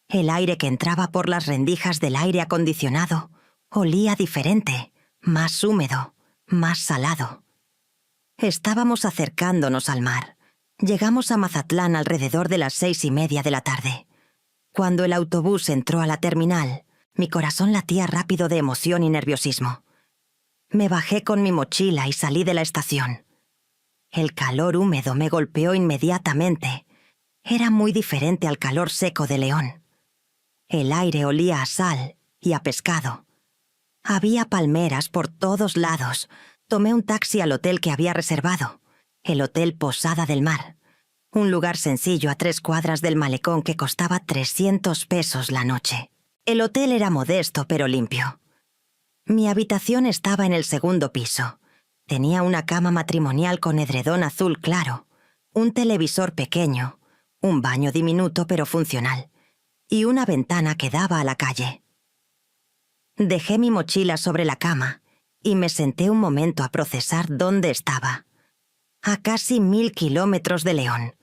El aire que entraba por las rendijas del aire acondicionado olía diferente, más húmedo, más salado. Estábamos acercándonos al mar. Llegamos a Mazatlán alrededor de las 6:30 de la tarde. Cuando el autobús entró a la terminal, mi corazón latía rápido de emoción y nerviosismo. Me bajé con mi mochila y salí de la estación. El calor húmedo me golpeó inmediatamente. Era muy diferente al calor seco de León. El aire olía a sal y a pescado. Había palmeras por todos lados. Tomé un taxi al hotel que había reservado, el Hotel Posada del Mar, un lugar sencillo a 3 cuadras del malecón que costaba 300 pesos la noche. El hotel era modesto pero limpio. Mi habitación estaba en el 2.º piso. Tenía una cama matrimonial con edredón azul claro, un televisor pequeño, un baño diminuto pero funcional, y una ventana que daba a la calle. Dejé mi mochila sobre la cama y me senté un momento a procesar dónde estaba. A casi 1000 kilómetros de León,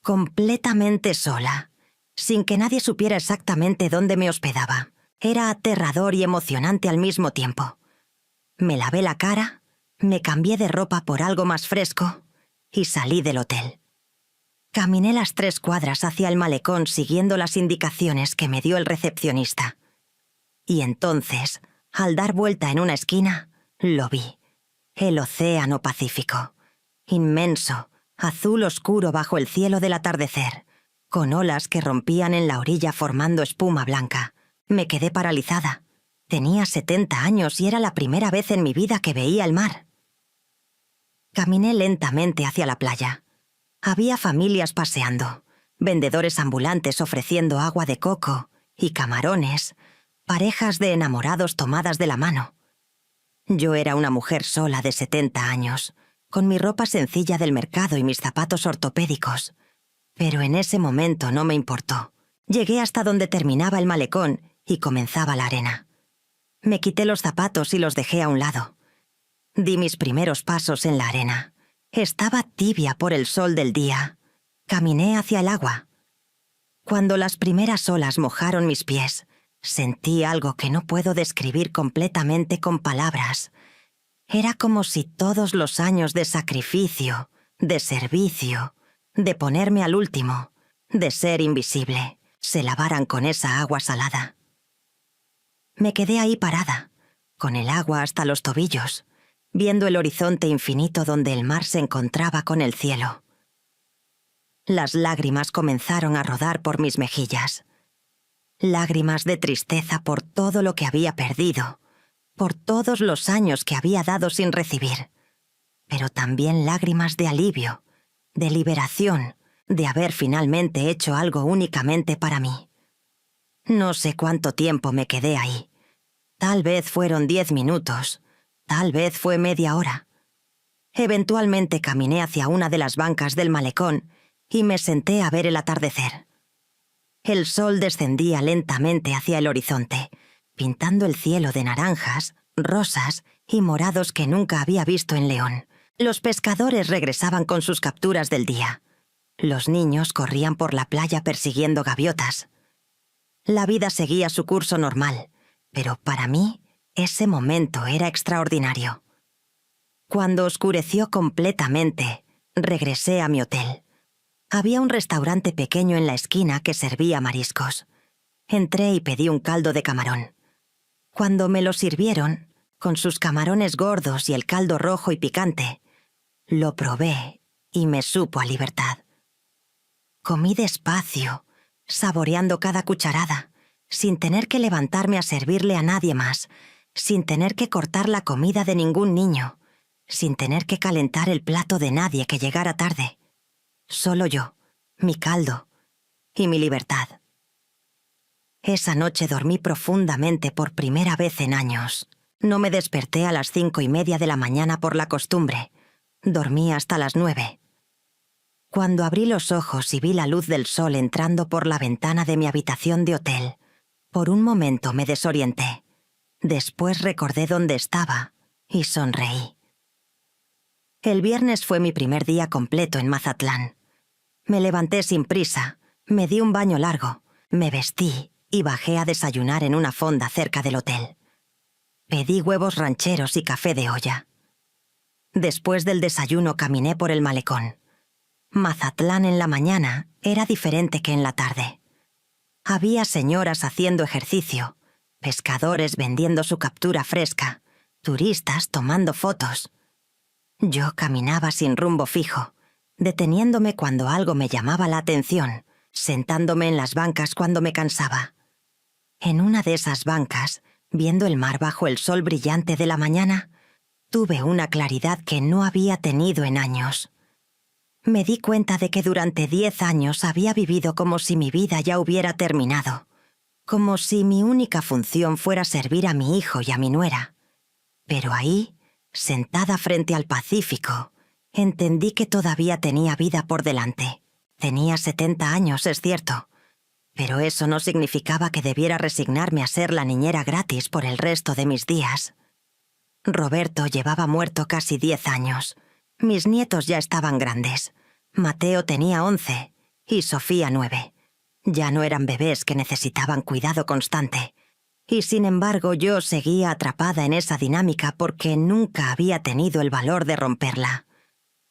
completamente sola, sin que nadie supiera exactamente dónde me hospedaba. Era aterrador y emocionante al mismo tiempo. Me lavé la cara, me cambié de ropa por algo más fresco y salí del hotel. Caminé las 3 cuadras hacia el malecón siguiendo las indicaciones que me dio el recepcionista. Y entonces, al dar vuelta en una esquina, lo vi. El océano Pacífico. Inmenso, azul oscuro bajo el cielo del atardecer, con olas que rompían en la orilla formando espuma blanca. Me quedé paralizada. Tenía 70 años y era la primera vez en mi vida que veía el mar. Caminé lentamente hacia la playa. Había familias paseando, vendedores ambulantes ofreciendo agua de coco y camarones, parejas de enamorados tomadas de la mano. Yo era una mujer sola de 70 años, con mi ropa sencilla del mercado y mis zapatos ortopédicos. Pero en ese momento no me importó. Llegué hasta donde terminaba el malecón y comenzaba la arena. Me quité los zapatos y los dejé a un lado. Di mis primeros pasos en la arena. Estaba tibia por el sol del día. Caminé hacia el agua. Cuando las primeras olas mojaron mis pies, sentí algo que no puedo describir completamente con palabras. Era como si todos los años de sacrificio, de servicio, de ponerme al último, de ser invisible, se lavaran con esa agua salada. Me quedé ahí parada, con el agua hasta los tobillos, viendo el horizonte infinito donde el mar se encontraba con el cielo. Las lágrimas comenzaron a rodar por mis mejillas. Lágrimas de tristeza por todo lo que había perdido, por todos los años que había dado sin recibir, pero también lágrimas de alivio, de liberación, de haber finalmente hecho algo únicamente para mí. No sé cuánto tiempo me quedé ahí. Tal vez fueron 10 minutos, tal vez fue media hora. Eventualmente caminé hacia una de las bancas del malecón y me senté a ver el atardecer. El sol descendía lentamente hacia el horizonte, pintando el cielo de naranjas, rosas y morados que nunca había visto en León. Los pescadores regresaban con sus capturas del día. Los niños corrían por la playa persiguiendo gaviotas. La vida seguía su curso normal, pero para mí ese momento era extraordinario. Cuando oscureció completamente, regresé a mi hotel. Había un restaurante pequeño en la esquina que servía mariscos. Entré y pedí un caldo de camarón. Cuando me lo sirvieron, con sus camarones gordos y el caldo rojo y picante, lo probé y me supo a libertad. Comí despacio, saboreando cada cucharada, sin tener que levantarme a servirle a nadie más, sin tener que cortar la comida de ningún niño, sin tener que calentar el plato de nadie que llegara tarde. Solo yo, mi caldo y mi libertad. Esa noche dormí profundamente por primera vez en años. No me desperté a las 5:30 de la mañana por la costumbre. Dormí hasta las 9. Cuando abrí los ojos y vi la luz del sol entrando por la ventana de mi habitación de hotel, por un momento me desorienté. Después recordé dónde estaba y sonreí. El viernes fue mi primer día completo en Mazatlán. Me levanté sin prisa, me di un baño largo, me vestí y bajé a desayunar en una fonda cerca del hotel. Pedí huevos rancheros y café de olla. Después del desayuno caminé por el malecón. Mazatlán en la mañana era diferente que en la tarde. Había señoras haciendo ejercicio, pescadores vendiendo su captura fresca, turistas tomando fotos. Yo caminaba sin rumbo fijo, deteniéndome cuando algo me llamaba la atención, sentándome en las bancas cuando me cansaba. En una de esas bancas, viendo el mar bajo el sol brillante de la mañana, tuve una claridad que no había tenido en años. Me di cuenta de que durante 10 años había vivido como si mi vida ya hubiera terminado, como si mi única función fuera servir a mi hijo y a mi nuera. Pero ahí, sentada frente al Pacífico, entendí que todavía tenía vida por delante. Tenía 70 años, es cierto, pero eso no significaba que debiera resignarme a ser la niñera gratis por el resto de mis días. Roberto llevaba muerto casi 10 años. Mis nietos ya estaban grandes. Mateo tenía 11 y Sofía 9. Ya no eran bebés que necesitaban cuidado constante. Y sin embargo yo seguía atrapada en esa dinámica porque nunca había tenido el valor de romperla.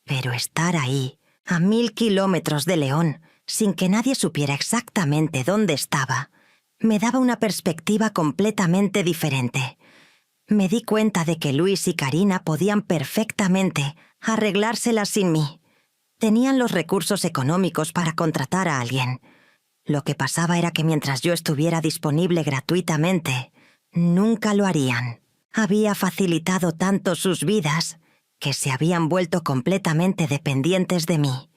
Pero estar ahí, a 1000 kilómetros de León, sin que nadie supiera exactamente dónde estaba, me daba una perspectiva completamente diferente. Me di cuenta de que Luis y Karina podían perfectamente arreglárselas sin mí. Tenían los recursos económicos para contratar a alguien. Lo que pasaba era que mientras yo estuviera disponible gratuitamente, nunca lo harían. Había facilitado tanto sus vidas que se habían vuelto completamente dependientes de mí,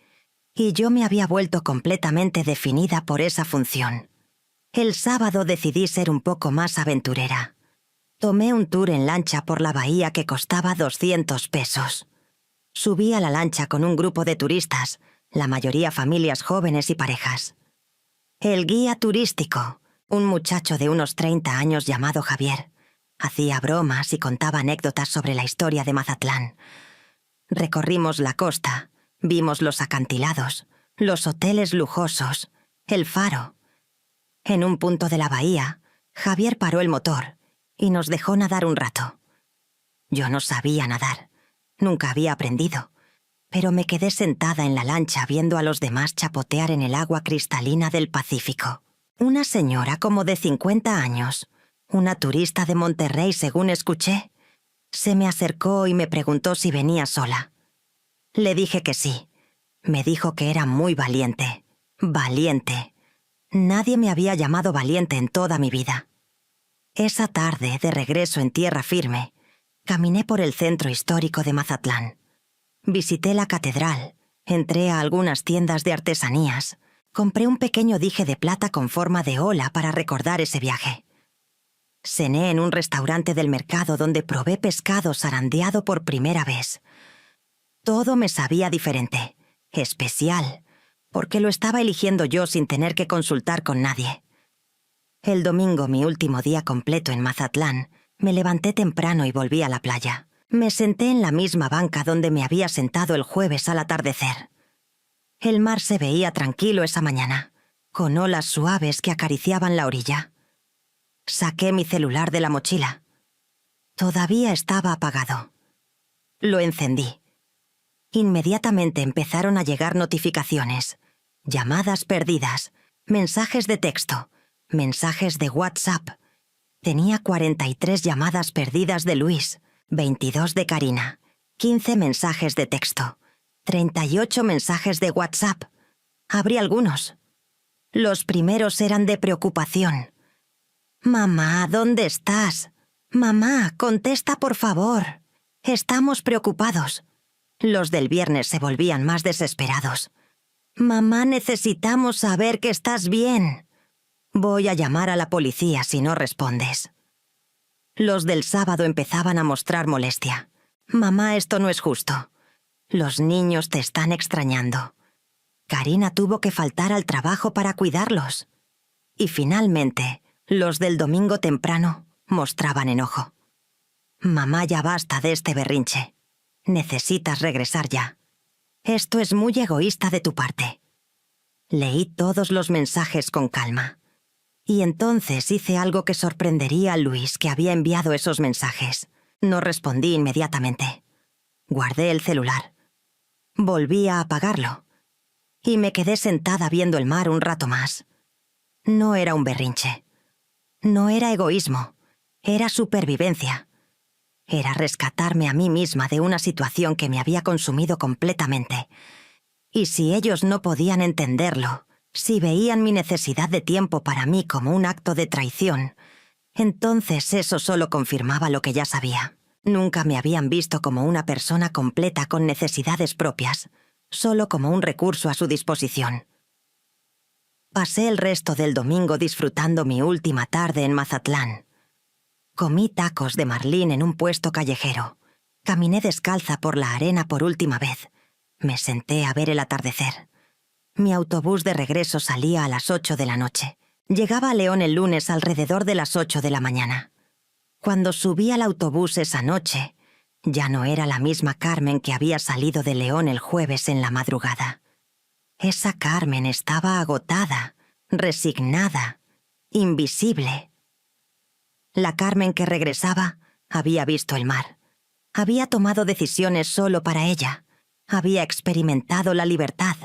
y yo me había vuelto completamente definida por esa función. El sábado decidí ser un poco más aventurera. Tomé un tour en lancha por la bahía que costaba 200 pesos. Subí a la lancha con un grupo de turistas, la mayoría familias jóvenes y parejas. El guía turístico, un muchacho de unos 30 años llamado Javier, hacía bromas y contaba anécdotas sobre la historia de Mazatlán. Recorrimos la costa, vimos los acantilados, los hoteles lujosos, el faro. En un punto de la bahía, Javier paró el motor y nos dejó nadar un rato. Yo no sabía nadar, nunca había aprendido, pero me quedé sentada en la lancha viendo a los demás chapotear en el agua cristalina del Pacífico. Una señora como de 50 años, una turista de Monterrey según escuché, se me acercó y me preguntó si venía sola. Le dije que sí. Me dijo que era muy valiente. Valiente. Nadie me había llamado valiente en toda mi vida. Esa tarde, de regreso en tierra firme, caminé por el centro histórico de Mazatlán. Visité la catedral, entré a algunas tiendas de artesanías, compré un pequeño dije de plata con forma de ola para recordar ese viaje. Cené en un restaurante del mercado donde probé pescado zarandeado por primera vez. Todo me sabía diferente, especial, porque lo estaba eligiendo yo sin tener que consultar con nadie. El domingo, mi último día completo en Mazatlán, me levanté temprano y volví a la playa. Me senté en la misma banca donde me había sentado el jueves al atardecer. El mar se veía tranquilo esa mañana, con olas suaves que acariciaban la orilla. Saqué mi celular de la mochila. Todavía estaba apagado. Lo encendí. Inmediatamente empezaron a llegar notificaciones, llamadas perdidas, mensajes de texto, mensajes de WhatsApp. Tenía 43 llamadas perdidas de Luis, 22 de Karina, 15 mensajes de texto, 38 mensajes de WhatsApp. Abrí algunos. Los primeros eran de preocupación. «Mamá, ¿dónde estás? Mamá, contesta por favor. Estamos preocupados». Los del viernes se volvían más desesperados. «Mamá, necesitamos saber que estás bien. Voy a llamar a la policía si no respondes». Los del sábado empezaban a mostrar molestia. «Mamá, esto no es justo. Los niños te están extrañando. Karina tuvo que faltar al trabajo para cuidarlos». Y finalmente, los del domingo temprano mostraban enojo. «Mamá, ya basta de este berrinche. Necesitas regresar ya. Esto es muy egoísta de tu parte». Leí todos los mensajes con calma. Y entonces hice algo que sorprendería a Luis, que había enviado esos mensajes. No respondí inmediatamente. Guardé el celular. Volví a apagarlo. Y me quedé sentada viendo el mar un rato más. No era un berrinche. No era egoísmo. Era supervivencia. Era rescatarme a mí misma de una situación que me había consumido completamente. Y si ellos no podían entenderlo, si veían mi necesidad de tiempo para mí como un acto de traición, entonces eso solo confirmaba lo que ya sabía. Nunca me habían visto como una persona completa con necesidades propias, solo como un recurso a su disposición. Pasé el resto del domingo disfrutando mi última tarde en Mazatlán. Comí tacos de marlín en un puesto callejero. Caminé descalza por la arena por última vez. Me senté a ver el atardecer. Mi autobús de regreso salía a las 8 de la noche. Llegaba a León el lunes alrededor de las 8 de la mañana. Cuando subí al autobús esa noche, ya no era la misma Carmen que había salido de León el jueves en la madrugada. Esa Carmen estaba agotada, resignada, invisible. La Carmen que regresaba había visto el mar. Había tomado decisiones solo para ella. Había experimentado la libertad,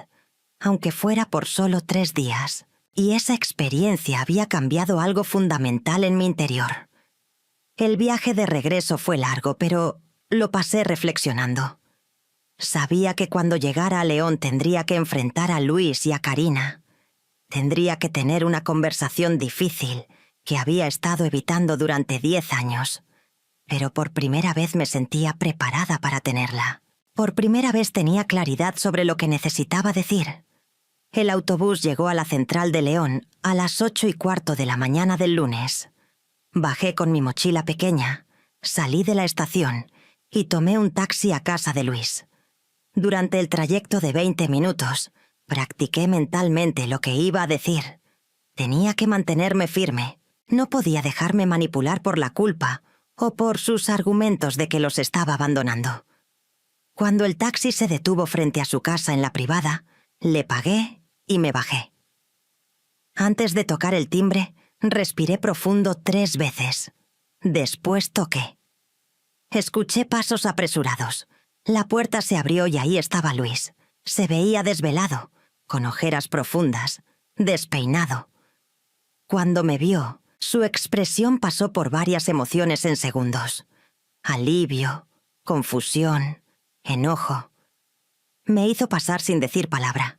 aunque fuera por solo 3 días. Y esa experiencia había cambiado algo fundamental en mi interior. El viaje de regreso fue largo, pero lo pasé reflexionando. Sabía que cuando llegara a León tendría que enfrentar a Luis y a Karina. Tendría que tener una conversación difícil que había estado evitando durante 10 años. Pero por primera vez me sentía preparada para tenerla. Por primera vez tenía claridad sobre lo que necesitaba decir. El autobús llegó a la central de León a las 8:15 de la mañana del lunes. Bajé con mi mochila pequeña, salí de la estación y tomé un taxi a casa de Luis. Durante el trayecto de 20 minutos, practiqué mentalmente lo que iba a decir. Tenía que mantenerme firme. No podía dejarme manipular por la culpa o por sus argumentos de que los estaba abandonando. Cuando el taxi se detuvo frente a su casa en la privada, le pagué y me bajé. Antes de tocar el timbre, respiré profundo 3 veces. Después toqué. Escuché pasos apresurados. La puerta se abrió y ahí estaba Luis. Se veía desvelado, con ojeras profundas, despeinado. Cuando me vio, su expresión pasó por varias emociones en segundos. Alivio, confusión, enojo. Me hizo pasar sin decir palabra.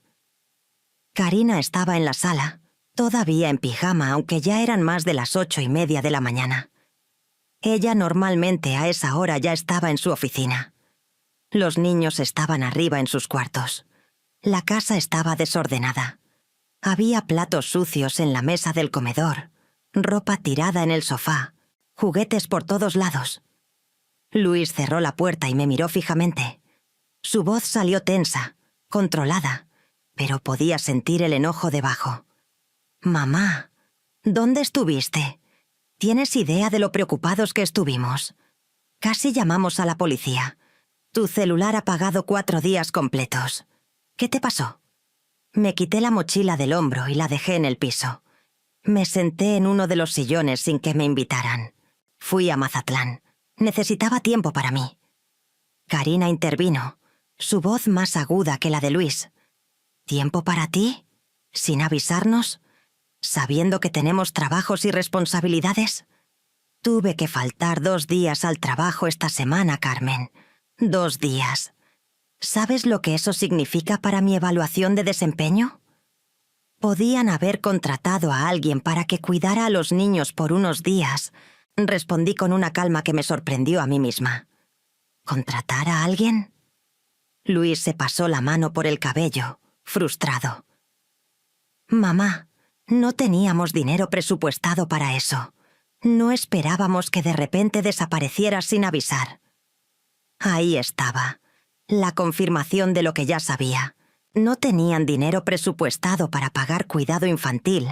Karina estaba en la sala, todavía en pijama, aunque ya eran más de las 8:30 de la mañana. Ella normalmente a esa hora ya estaba en su oficina. Los niños estaban arriba en sus cuartos. La casa estaba desordenada. Había platos sucios en la mesa del comedor, ropa tirada en el sofá, juguetes por todos lados. Luis cerró la puerta y me miró fijamente. Su voz salió tensa, controlada, pero podía sentir el enojo debajo. «Mamá, ¿dónde estuviste? ¿Tienes idea de lo preocupados que estuvimos? Casi llamamos a la policía. Tu celular apagado 4 días completos. ¿Qué te pasó?» Me quité la mochila del hombro y la dejé en el piso. Me senté en uno de los sillones sin que me invitaran. Fui a Mazatlán. Necesitaba tiempo para mí. Karina intervino, su voz más aguda que la de Luis. «¿Tiempo para ti? ¿Sin avisarnos? ¿Sabiendo que tenemos trabajos y responsabilidades?» Tuve que faltar 2 días al trabajo esta semana, Carmen. 2 días. ¿Sabes lo que eso significa para mi evaluación de desempeño? Podían haber contratado a alguien para que cuidara a los niños por unos días. Respondí con una calma que me sorprendió a mí misma. ¿Contratar a alguien? Luis se pasó la mano por el cabello, frustrado. «Mamá, no teníamos dinero presupuestado para eso. No esperábamos que de repente desaparecieras sin avisar». Ahí estaba, la confirmación de lo que ya sabía. No tenían dinero presupuestado para pagar cuidado infantil,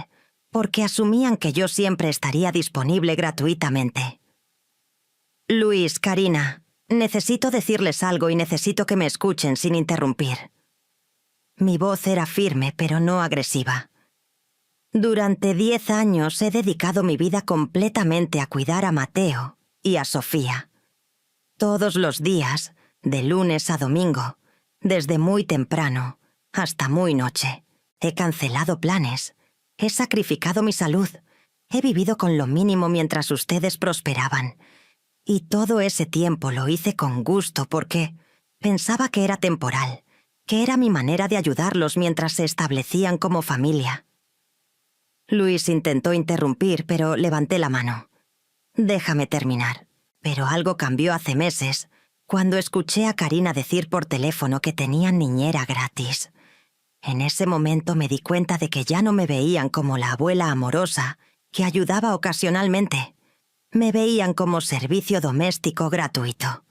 porque asumían que yo siempre estaría disponible gratuitamente. «Luis, Karina, necesito decirles algo y necesito que me escuchen sin interrumpir». Mi voz era firme, pero no agresiva. Durante 10 años he dedicado mi vida completamente a cuidar a Mateo y a Sofía. Todos los días, de lunes a domingo, desde muy temprano hasta muy noche, he cancelado planes, he sacrificado mi salud, he vivido con lo mínimo mientras ustedes prosperaban. Y todo ese tiempo lo hice con gusto porque pensaba que era temporal, que era mi manera de ayudarlos mientras se establecían como familia. Luis intentó interrumpir, pero levanté la mano. Déjame terminar. Pero algo cambió hace meses, cuando escuché a Karina decir por teléfono que tenían niñera gratis. En ese momento me di cuenta de que ya no me veían como la abuela amorosa que ayudaba ocasionalmente. Me veían como servicio doméstico gratuito,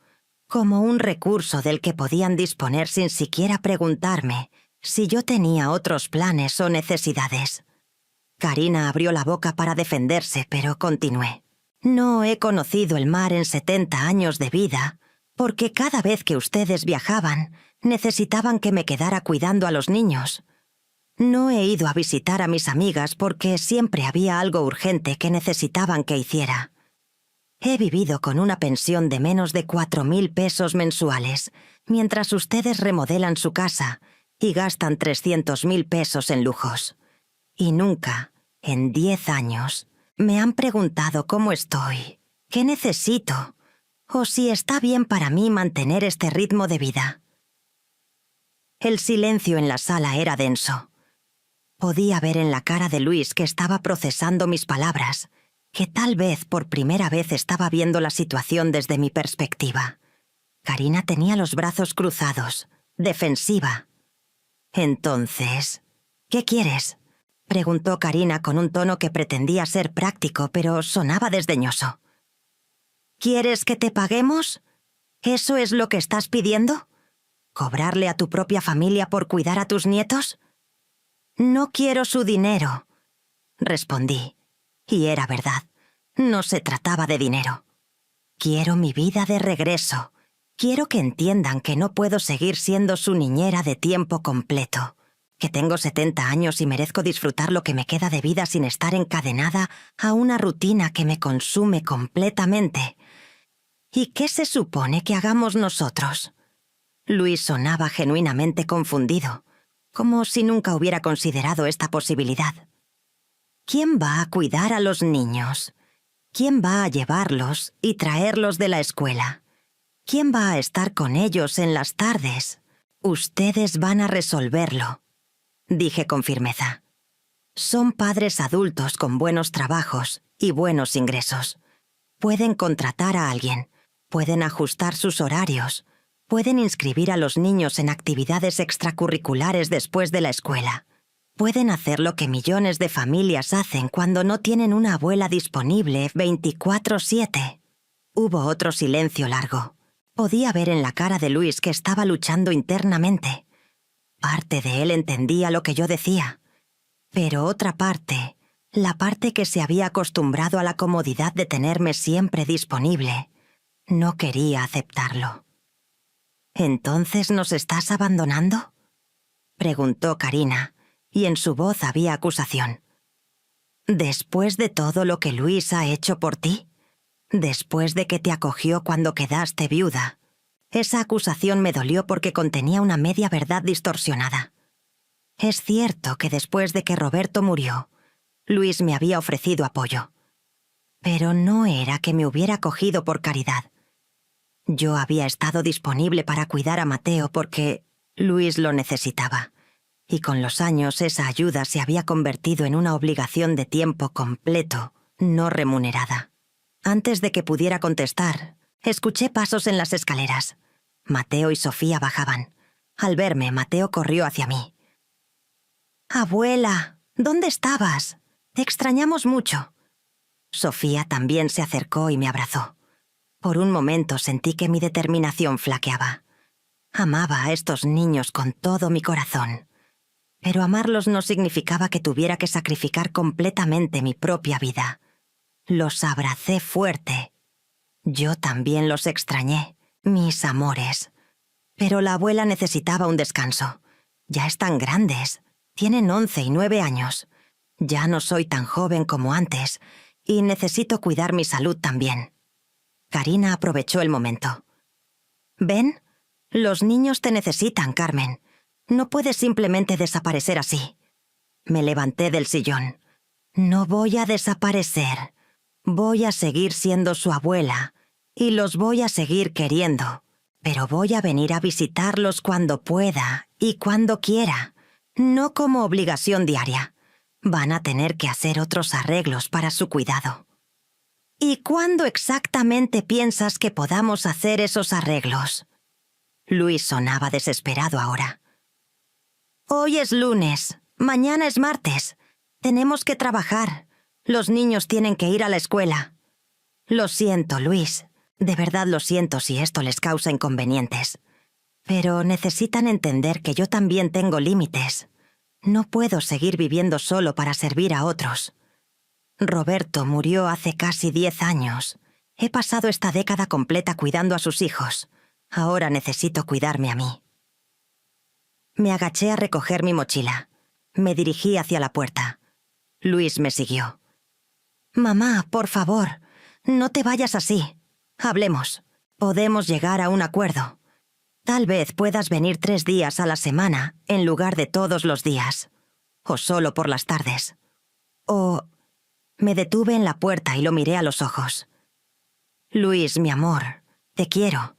como un recurso del que podían disponer sin siquiera preguntarme si yo tenía otros planes o necesidades. Karina abrió la boca para defenderse, pero continué. No he conocido el mar en 70 años de vida, porque cada vez que ustedes viajaban, necesitaban que me quedara cuidando a los niños. No he ido a visitar a mis amigas porque siempre había algo urgente que necesitaban que hiciera. He vivido con una pensión de menos de 4.000 pesos mensuales, mientras ustedes remodelan su casa y gastan 300.000 pesos en lujos. Y nunca, en 10 años, me han preguntado cómo estoy, qué necesito, o si está bien para mí mantener este ritmo de vida. El silencio en la sala era denso. Podía ver en la cara de Luis que estaba procesando mis palabras, que tal vez por primera vez estaba viendo la situación desde mi perspectiva. Karina tenía los brazos cruzados, defensiva. Entonces, ¿qué quieres?, preguntó Karina con un tono que pretendía ser práctico, pero sonaba desdeñoso. ¿Quieres que te paguemos? ¿Eso es lo que estás pidiendo? ¿Cobrarle a tu propia familia por cuidar a tus nietos? No quiero su dinero, respondí. Y era verdad, no se trataba de dinero. Quiero mi vida de regreso. Quiero que entiendan que no puedo seguir siendo su niñera de tiempo completo, que tengo 70 años y merezco disfrutar lo que me queda de vida sin estar encadenada a una rutina que me consume completamente. ¿Y qué se supone que hagamos nosotros? Luis sonaba genuinamente confundido, como si nunca hubiera considerado esta posibilidad. ¿Quién va a cuidar a los niños? ¿Quién va a llevarlos y traerlos de la escuela? ¿Quién va a estar con ellos en las tardes? Ustedes van a resolverlo, dije con firmeza. Son padres adultos con buenos trabajos y buenos ingresos. Pueden contratar a alguien, pueden ajustar sus horarios, pueden inscribir a los niños en actividades extracurriculares después de la escuela. Pueden hacer lo que millones de familias hacen cuando no tienen una abuela disponible 24/7. Hubo otro silencio largo. Podía ver en la cara de Luis que estaba luchando internamente. Parte de él entendía lo que yo decía, pero otra parte, la parte que se había acostumbrado a la comodidad de tenerme siempre disponible, no quería aceptarlo. ¿Entonces nos estás abandonando?, preguntó Karina, y en su voz había acusación. ¿Después de todo lo que Luis ha hecho por ti? ¿Después de que te acogió cuando quedaste viuda? Esa acusación me dolió porque contenía una media verdad distorsionada. Es cierto que después de que Roberto murió, Luis me había ofrecido apoyo. Pero no era que me hubiera acogido por caridad. Yo había estado disponible para cuidar a Mateo porque Luis lo necesitaba. Y con los años esa ayuda se había convertido en una obligación de tiempo completo, no remunerada. Antes de que pudiera contestar, escuché pasos en las escaleras. Mateo y Sofía bajaban. Al verme, Mateo corrió hacia mí. «Abuela, ¿dónde estabas? Te extrañamos mucho». Sofía también se acercó y me abrazó. Por un momento sentí que mi determinación flaqueaba. Amaba a estos niños con todo mi corazón. Pero amarlos no significaba que tuviera que sacrificar completamente mi propia vida. Los abracé fuerte. Yo también los extrañé, mis amores. Pero la abuela necesitaba un descanso. Ya están grandes, tienen 11 y 9 años. Ya no soy tan joven como antes, y necesito cuidar mi salud también. Karina aprovechó el momento. «¿Ven? Los niños te necesitan, Carmen. No puedes simplemente desaparecer así». Me levanté del sillón. «No voy a desaparecer. Voy a seguir siendo su abuela, Y los voy a seguir queriendo, pero voy a venir a visitarlos cuando pueda y cuando quiera, no como obligación diaria. Van a tener que hacer otros arreglos para su cuidado. ¿Y cuándo exactamente piensas que podamos hacer esos arreglos? Luis sonaba desesperado ahora. Hoy es lunes, mañana es martes. Tenemos que trabajar. Los niños tienen que ir a la escuela. Lo siento, Luis. De verdad lo siento si esto les causa inconvenientes. Pero necesitan entender que yo también tengo límites. No puedo seguir viviendo solo para servir a otros. Roberto murió hace casi 10 años. He pasado esta década completa cuidando a sus hijos. Ahora necesito cuidarme a mí. Me agaché a recoger mi mochila. Me dirigí hacia la puerta. Luis me siguió. «Mamá, por favor, no te vayas así. Hablemos. Podemos llegar a un acuerdo. Tal vez puedas venir 3 días a la semana en lugar de todos los días. O solo por las tardes. O...» Me detuve en la puerta y lo miré a los ojos. «Luis, mi amor, te quiero.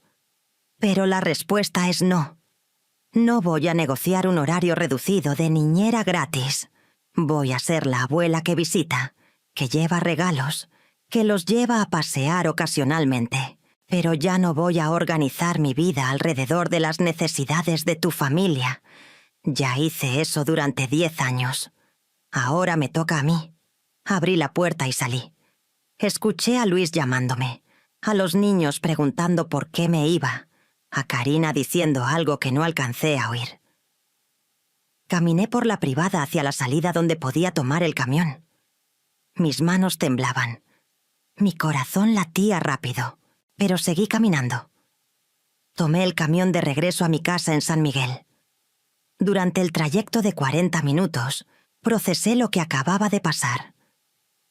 Pero la respuesta es no. No voy a negociar un horario reducido de niñera gratis. Voy a ser la abuela que visita, que lleva regalos, que los lleva a pasear ocasionalmente. Pero ya no voy a organizar mi vida alrededor de las necesidades de tu familia. Ya hice eso durante 10 años. Ahora me toca a mí». Abrí la puerta y salí. Escuché a Luis llamándome, a los niños preguntando por qué me iba, a Karina diciendo algo que no alcancé a oír. Caminé por la privada hacia la salida donde podía tomar el camión. Mis manos temblaban. Mi corazón latía rápido, pero seguí caminando. Tomé el camión de regreso a mi casa en San Miguel. Durante el trayecto de 40 minutos, procesé lo que acababa de pasar.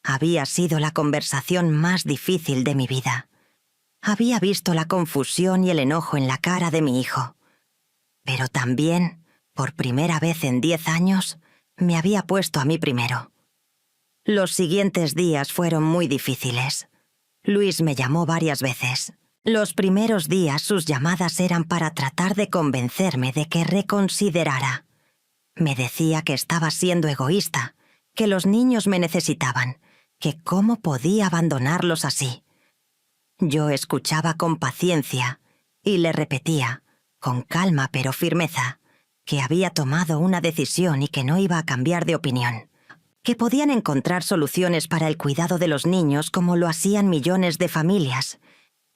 Había sido la conversación más difícil de mi vida. Había visto la confusión y el enojo en la cara de mi hijo. Pero también, por primera vez en 10 años, me había puesto a mí primero. Los siguientes días fueron muy difíciles. Luis me llamó varias veces. Los primeros días sus llamadas eran para tratar de convencerme de que reconsiderara. Me decía que estaba siendo egoísta, que los niños me necesitaban, que cómo podía abandonarlos así. Yo escuchaba con paciencia y le repetía, con calma pero firmeza, que había tomado una decisión y que no iba a cambiar de opinión, que podían encontrar soluciones para el cuidado de los niños como lo hacían millones de familias,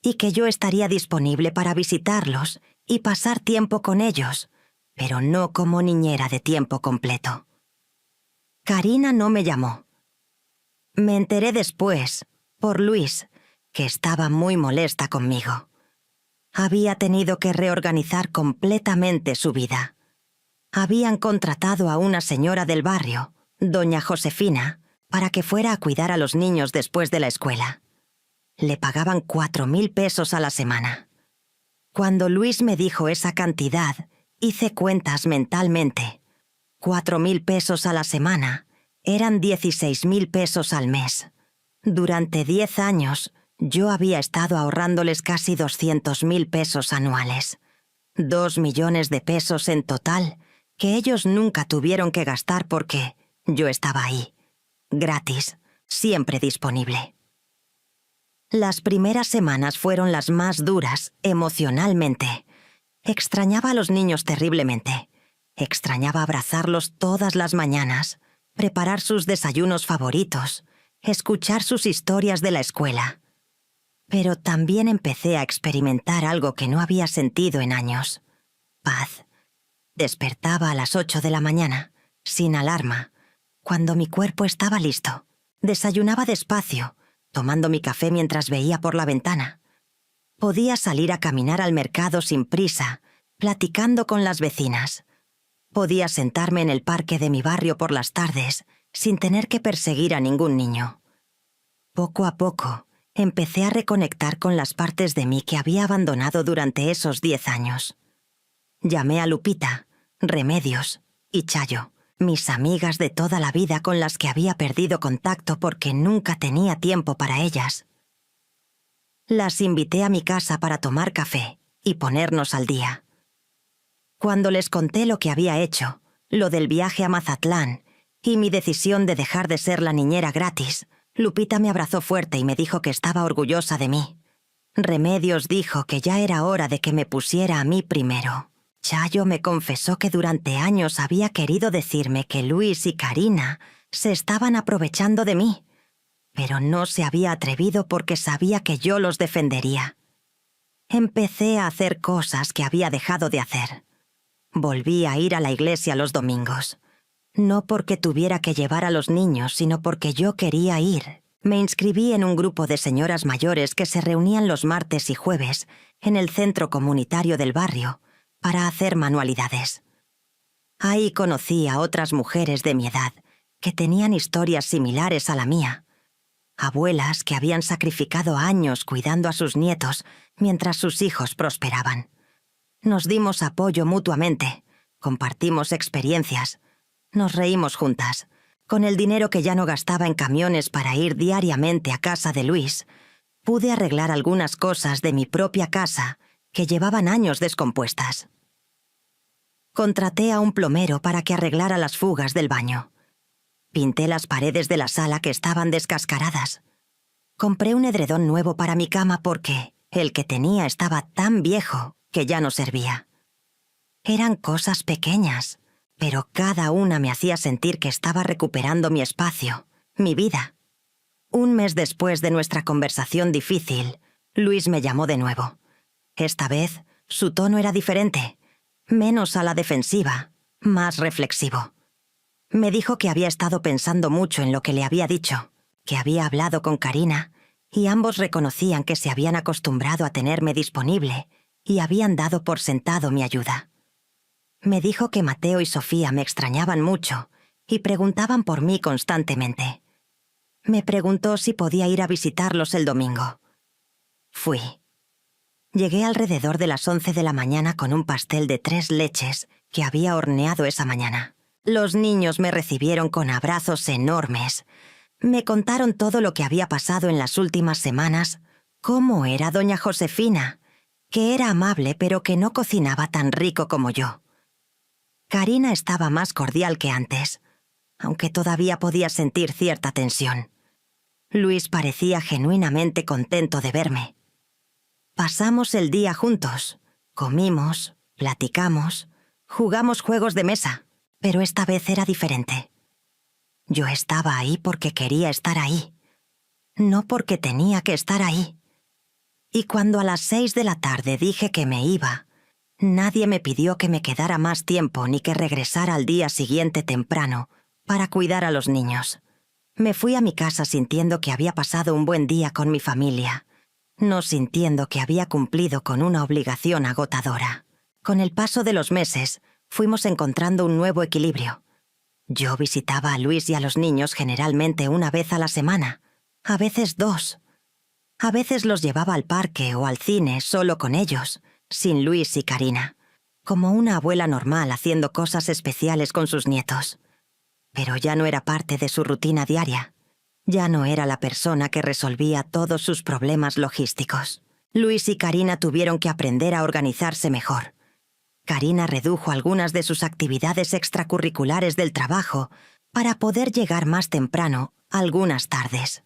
y que yo estaría disponible para visitarlos y pasar tiempo con ellos, pero no como niñera de tiempo completo. Karina no me llamó. Me enteré después, por Luis, que estaba muy molesta conmigo. Había tenido que reorganizar completamente su vida. Habían contratado a una señora del barrio, doña Josefina, para que fuera a cuidar a los niños después de la escuela. Le pagaban 4.000 pesos a la semana. Cuando Luis me dijo esa cantidad, hice cuentas mentalmente. 4.000 pesos a la semana eran 16.000 pesos al mes. Durante 10 años, yo había estado ahorrándoles casi 200.000 pesos anuales. 2 millones de pesos en total, que ellos nunca tuvieron que gastar porque yo estaba ahí, gratis, siempre disponible. Las primeras semanas fueron las más duras, emocionalmente. Extrañaba a los niños terriblemente. Extrañaba abrazarlos todas las mañanas, preparar sus desayunos favoritos, escuchar sus historias de la escuela. Pero también empecé a experimentar algo que no había sentido en años. Paz. Despertaba a las 8 de la mañana, sin alarma, cuando mi cuerpo estaba listo. Desayunaba despacio, tomando mi café mientras veía por la ventana. Podía salir a caminar al mercado sin prisa, platicando con las vecinas. Podía sentarme en el parque de mi barrio por las tardes, sin tener que perseguir a ningún niño. Poco a poco, empecé a reconectar con las partes de mí que había abandonado durante esos 10 años. Llamé a Lupita, Remedios y Chayo, mis amigas de toda la vida con las que había perdido contacto porque nunca tenía tiempo para ellas. Las invité a mi casa para tomar café y ponernos al día. Cuando les conté lo que había hecho, lo del viaje a Mazatlán y mi decisión de dejar de ser la niñera gratis, Lupita me abrazó fuerte y me dijo que estaba orgullosa de mí. Remedios dijo que ya era hora de que me pusiera a mí primero. Chayo me confesó que durante años había querido decirme que Luis y Karina se estaban aprovechando de mí, pero no se había atrevido porque sabía que yo los defendería. Empecé a hacer cosas que había dejado de hacer. Volví a ir a la iglesia los domingos. No porque tuviera que llevar a los niños, sino porque yo quería ir. Me inscribí en un grupo de señoras mayores que se reunían los martes y jueves en el centro comunitario del barrio para hacer manualidades. Ahí conocí a otras mujeres de mi edad que tenían historias similares a la mía. Abuelas que habían sacrificado años cuidando a sus nietos mientras sus hijos prosperaban. Nos dimos apoyo mutuamente, compartimos experiencias, nos reímos juntas. Con el dinero que ya no gastaba en camiones para ir diariamente a casa de Luis, pude arreglar algunas cosas de mi propia casa que llevaban años descompuestas. Contraté a un plomero para que arreglara las fugas del baño. Pinté las paredes de la sala que estaban descascaradas. Compré un edredón nuevo para mi cama porque el que tenía estaba tan viejo que ya no servía. Eran cosas pequeñas, pero cada una me hacía sentir que estaba recuperando mi espacio, mi vida. Un mes después de nuestra conversación difícil, Luis me llamó de nuevo. Esta vez, su tono era diferente, menos a la defensiva, más reflexivo. Me dijo que había estado pensando mucho en lo que le había dicho, que había hablado con Karina, y ambos reconocían que se habían acostumbrado a tenerme disponible y habían dado por sentado mi ayuda. Me dijo que Mateo y Sofía me extrañaban mucho y preguntaban por mí constantemente. Me preguntó si podía ir a visitarlos el domingo. Fui. Llegué alrededor de las 11 de la mañana con un pastel de 3 leches que había horneado esa mañana. Los niños me recibieron con abrazos enormes. Me contaron todo lo que había pasado en las últimas semanas, cómo era doña Josefina, que era amable pero que no cocinaba tan rico como yo. Karina estaba más cordial que antes, aunque todavía podía sentir cierta tensión. Luis parecía genuinamente contento de verme. Pasamos el día juntos, comimos, platicamos, jugamos juegos de mesa, pero esta vez era diferente. Yo estaba ahí porque quería estar ahí, no porque tenía que estar ahí. Y cuando a las 6 de la tarde dije que me iba, nadie me pidió que me quedara más tiempo ni que regresara al día siguiente temprano para cuidar a los niños. Me fui a mi casa sintiendo que había pasado un buen día con mi familia, no sintiendo que había cumplido con una obligación agotadora. Con el paso de los meses, fuimos encontrando un nuevo equilibrio. Yo visitaba a Luis y a los niños generalmente una vez a la semana, a veces 2. A veces los llevaba al parque o al cine solo con ellos, sin Luis y Karina, como una abuela normal haciendo cosas especiales con sus nietos. Pero ya no era parte de su rutina diaria. Ya no era la persona que resolvía todos sus problemas logísticos. Luis y Karina tuvieron que aprender a organizarse mejor. Karina redujo algunas de sus actividades extracurriculares del trabajo para poder llegar más temprano algunas tardes.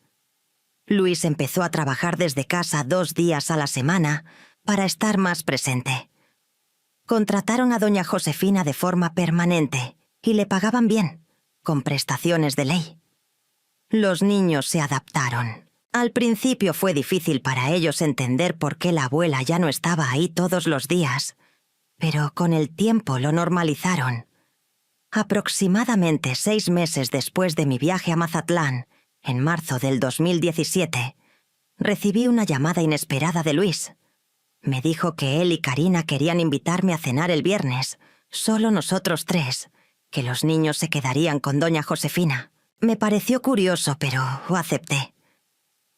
Luis empezó a trabajar desde casa 2 días a la semana para estar más presente. Contrataron a doña Josefina de forma permanente y le pagaban bien, con prestaciones de ley. Los niños se adaptaron. Al principio fue difícil para ellos entender por qué la abuela ya no estaba ahí todos los días, pero con el tiempo lo normalizaron. Aproximadamente 6 meses después de mi viaje a Mazatlán, en marzo del 2017, recibí una llamada inesperada de Luis. Me dijo que él y Karina querían invitarme a cenar el viernes, solo nosotros 3, que los niños se quedarían con doña Josefina. Me pareció curioso, pero acepté.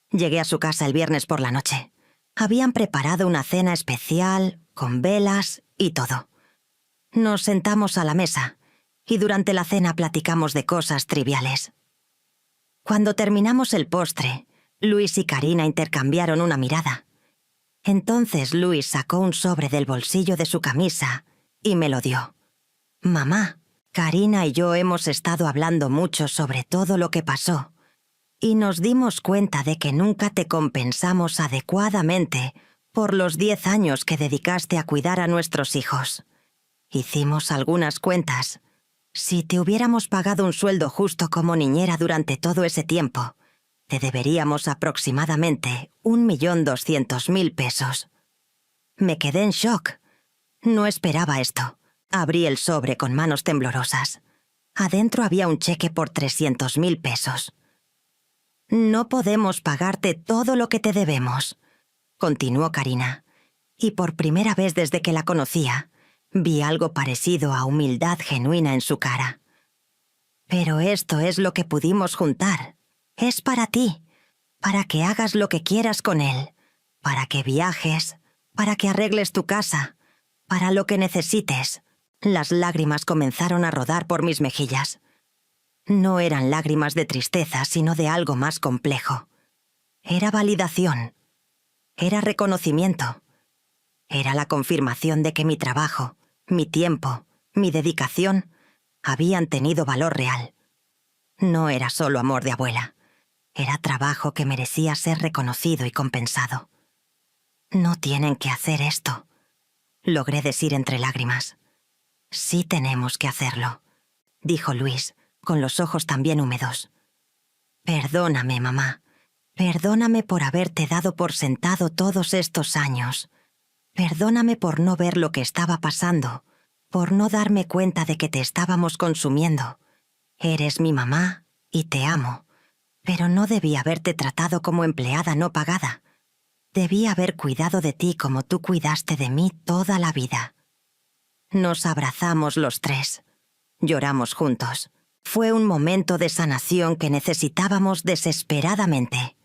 Llegué a su casa el viernes por la noche. Habían preparado una cena especial, con velas y todo. Nos sentamos a la mesa, y durante la cena platicamos de cosas triviales. Cuando terminamos el postre, Luis y Karina intercambiaron una mirada. Entonces Luis sacó un sobre del bolsillo de su camisa y me lo dio. «Mamá, Karina y yo hemos estado hablando mucho sobre todo lo que pasó y nos dimos cuenta de que nunca te compensamos adecuadamente por los 10 años que dedicaste a cuidar a nuestros hijos. Hicimos algunas cuentas. Si te hubiéramos pagado un sueldo justo como niñera durante todo ese tiempo, te deberíamos aproximadamente 1.200.000 pesos». Me quedé en shock. No esperaba esto. Abrí el sobre con manos temblorosas. Adentro había un cheque por 300.000 pesos. «No podemos pagarte todo lo que te debemos», continuó Karina, y por primera vez desde que la conocía, vi algo parecido a humildad genuina en su cara. «Pero esto es lo que pudimos juntar. Es para ti, para que hagas lo que quieras con él, para que viajes, para que arregles tu casa, para lo que necesites». Las lágrimas comenzaron a rodar por mis mejillas. No eran lágrimas de tristeza, sino de algo más complejo. Era validación. Era reconocimiento. Era la confirmación de que mi trabajo, mi tiempo, mi dedicación habían tenido valor real. No era solo amor de abuela. Era trabajo que merecía ser reconocido y compensado. «No tienen que hacer esto», logré decir entre lágrimas. «Sí tenemos que hacerlo», dijo Luis, con los ojos también húmedos. «Perdóname, mamá. Perdóname por haberte dado por sentado todos estos años. Perdóname por no ver lo que estaba pasando, por no darme cuenta de que te estábamos consumiendo. Eres mi mamá y te amo, pero no debí haberte tratado como empleada no pagada. Debí haber cuidado de ti como tú cuidaste de mí toda la vida». Nos abrazamos los tres. Lloramos juntos. Fue un momento de sanación que necesitábamos desesperadamente.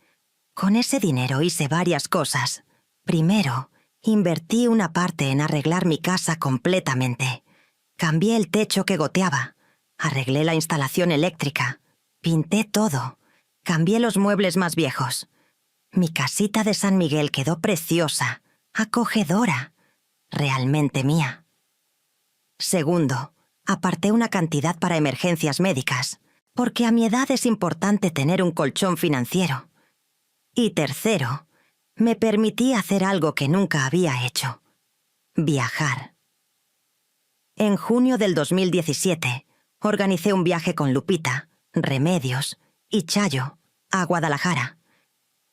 Con ese dinero hice varias cosas. Primero, invertí una parte en arreglar mi casa completamente. Cambié el techo que goteaba. Arreglé la instalación eléctrica. Pinté todo. Cambié los muebles más viejos. Mi casita de San Miguel quedó preciosa, acogedora, realmente mía. Segundo, aparté una cantidad para emergencias médicas, porque a mi edad es importante tener un colchón financiero. Y tercero, me permití hacer algo que nunca había hecho: viajar. En junio del 2017, organicé un viaje con Lupita, Remedios y Chayo a Guadalajara.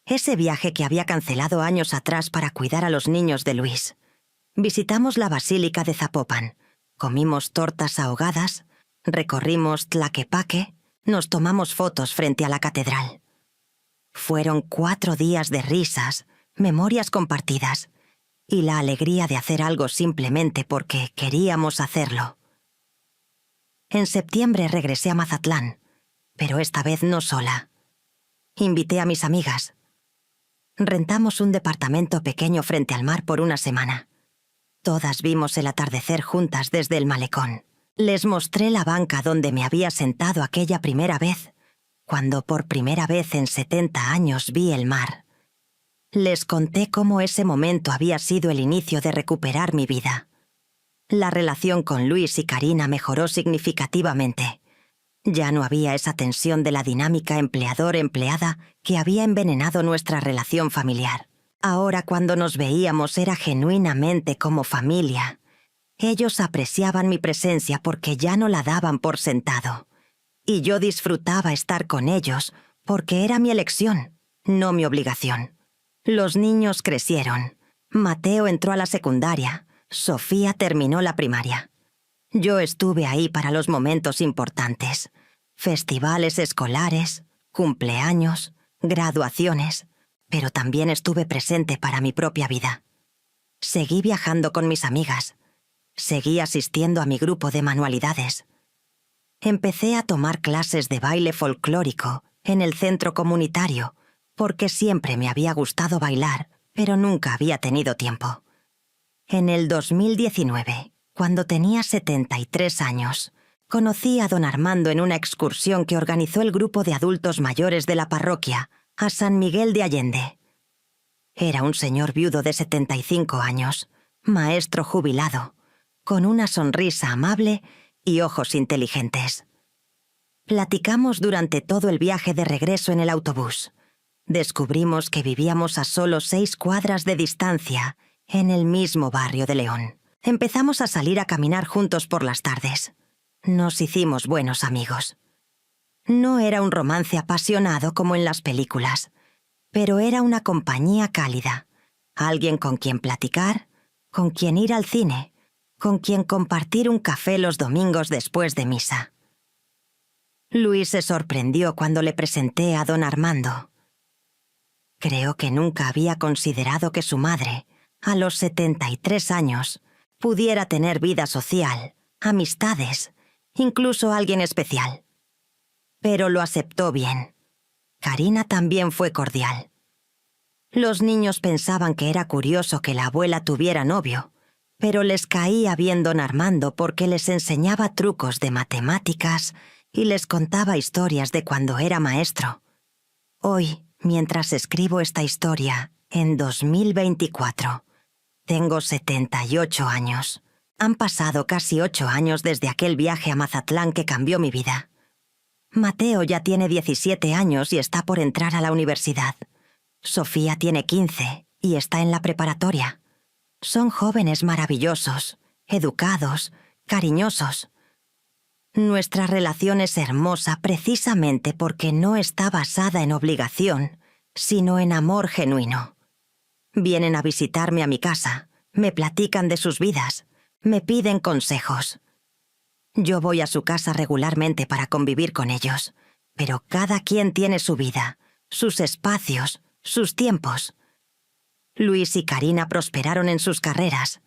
Ese viaje que había cancelado años atrás para cuidar a los niños de Luis. Visitamos la Basílica de Zapopan. Comimos tortas ahogadas, recorrimos Tlaquepaque, nos tomamos fotos frente a la catedral. Fueron 4 días de risas, memorias compartidas y la alegría de hacer algo simplemente porque queríamos hacerlo. En septiembre regresé a Mazatlán, pero esta vez no sola. Invité a mis amigas. Rentamos un departamento pequeño frente al mar por una semana. Todas vimos el atardecer juntas desde el malecón. Les mostré la banca donde me había sentado aquella primera vez, cuando por primera vez en 70 años vi el mar. Les conté cómo ese momento había sido el inicio de recuperar mi vida. La relación con Luis y Karina mejoró significativamente. Ya no había esa tensión de la dinámica empleador-empleada que había envenenado nuestra relación familiar. Ahora, cuando nos veíamos, era genuinamente como familia. Ellos apreciaban mi presencia porque ya no la daban por sentado. Y yo disfrutaba estar con ellos porque era mi elección, no mi obligación. Los niños crecieron. Mateo entró a la secundaria. Sofía terminó la primaria. Yo estuve ahí para los momentos importantes. Festivales escolares, cumpleaños, graduaciones, pero también estuve presente para mi propia vida. Seguí viajando con mis amigas. Seguí asistiendo a mi grupo de manualidades. Empecé a tomar clases de baile folclórico en el centro comunitario, porque siempre me había gustado bailar, pero nunca había tenido tiempo. En el 2019, cuando tenía 73 años, conocí a don Armando en una excursión que organizó el grupo de adultos mayores de la parroquia, a San Miguel de Allende. Era un señor viudo de 75 años, maestro jubilado, con una sonrisa amable y ojos inteligentes. Platicamos durante todo el viaje de regreso en el autobús. Descubrimos que vivíamos a solo 6 cuadras de distancia, en el mismo barrio de León. Empezamos a salir a caminar juntos por las tardes. Nos hicimos buenos amigos. No era un romance apasionado como en las películas, pero era una compañía cálida, alguien con quien platicar, con quien ir al cine, con quien compartir un café los domingos después de misa. Luis se sorprendió cuando le presenté a don Armando. Creo que nunca había considerado que su madre, a los 73 años, pudiera tener vida social, amistades, incluso alguien especial. Pero lo aceptó bien. Karina también fue cordial. Los niños pensaban que era curioso que la abuela tuviera novio, pero les caía bien don Armando porque les enseñaba trucos de matemáticas y les contaba historias de cuando era maestro. Hoy, mientras escribo esta historia, en 2024, tengo 78 años. Han pasado casi 8 años desde aquel viaje a Mazatlán que cambió mi vida. Mateo ya tiene 17 años y está por entrar a la universidad. Sofía tiene 15 y está en la preparatoria. Son jóvenes maravillosos, educados, cariñosos. Nuestra relación es hermosa precisamente porque no está basada en obligación, sino en amor genuino. Vienen a visitarme a mi casa, me platican de sus vidas, me piden consejos. Yo voy a su casa regularmente para convivir con ellos, pero cada quien tiene su vida, sus espacios, sus tiempos. Luis y Karina prosperaron en sus carreras.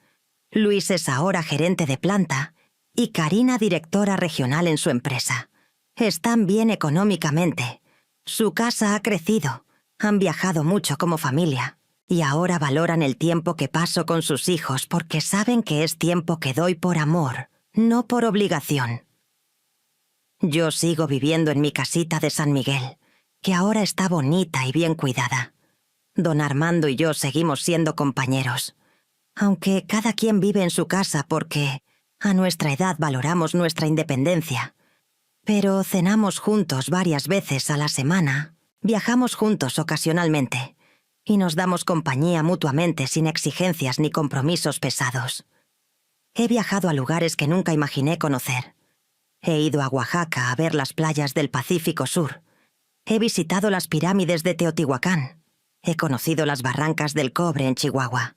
Luis es ahora gerente de planta y Karina directora regional en su empresa. Están bien económicamente. Su casa ha crecido, han viajado mucho como familia y ahora valoran el tiempo que paso con sus hijos porque saben que es tiempo que doy por amor, no por obligación. Yo sigo viviendo en mi casita de San Miguel, que ahora está bonita y bien cuidada. Don Armando y yo seguimos siendo compañeros, aunque cada quien vive en su casa porque a nuestra edad valoramos nuestra independencia. Pero cenamos juntos varias veces a la semana, viajamos juntos ocasionalmente y nos damos compañía mutuamente sin exigencias ni compromisos pesados. He viajado a lugares que nunca imaginé conocer. He ido a Oaxaca a ver las playas del Pacífico Sur. He visitado las pirámides de Teotihuacán. He conocido las barrancas del Cobre en Chihuahua.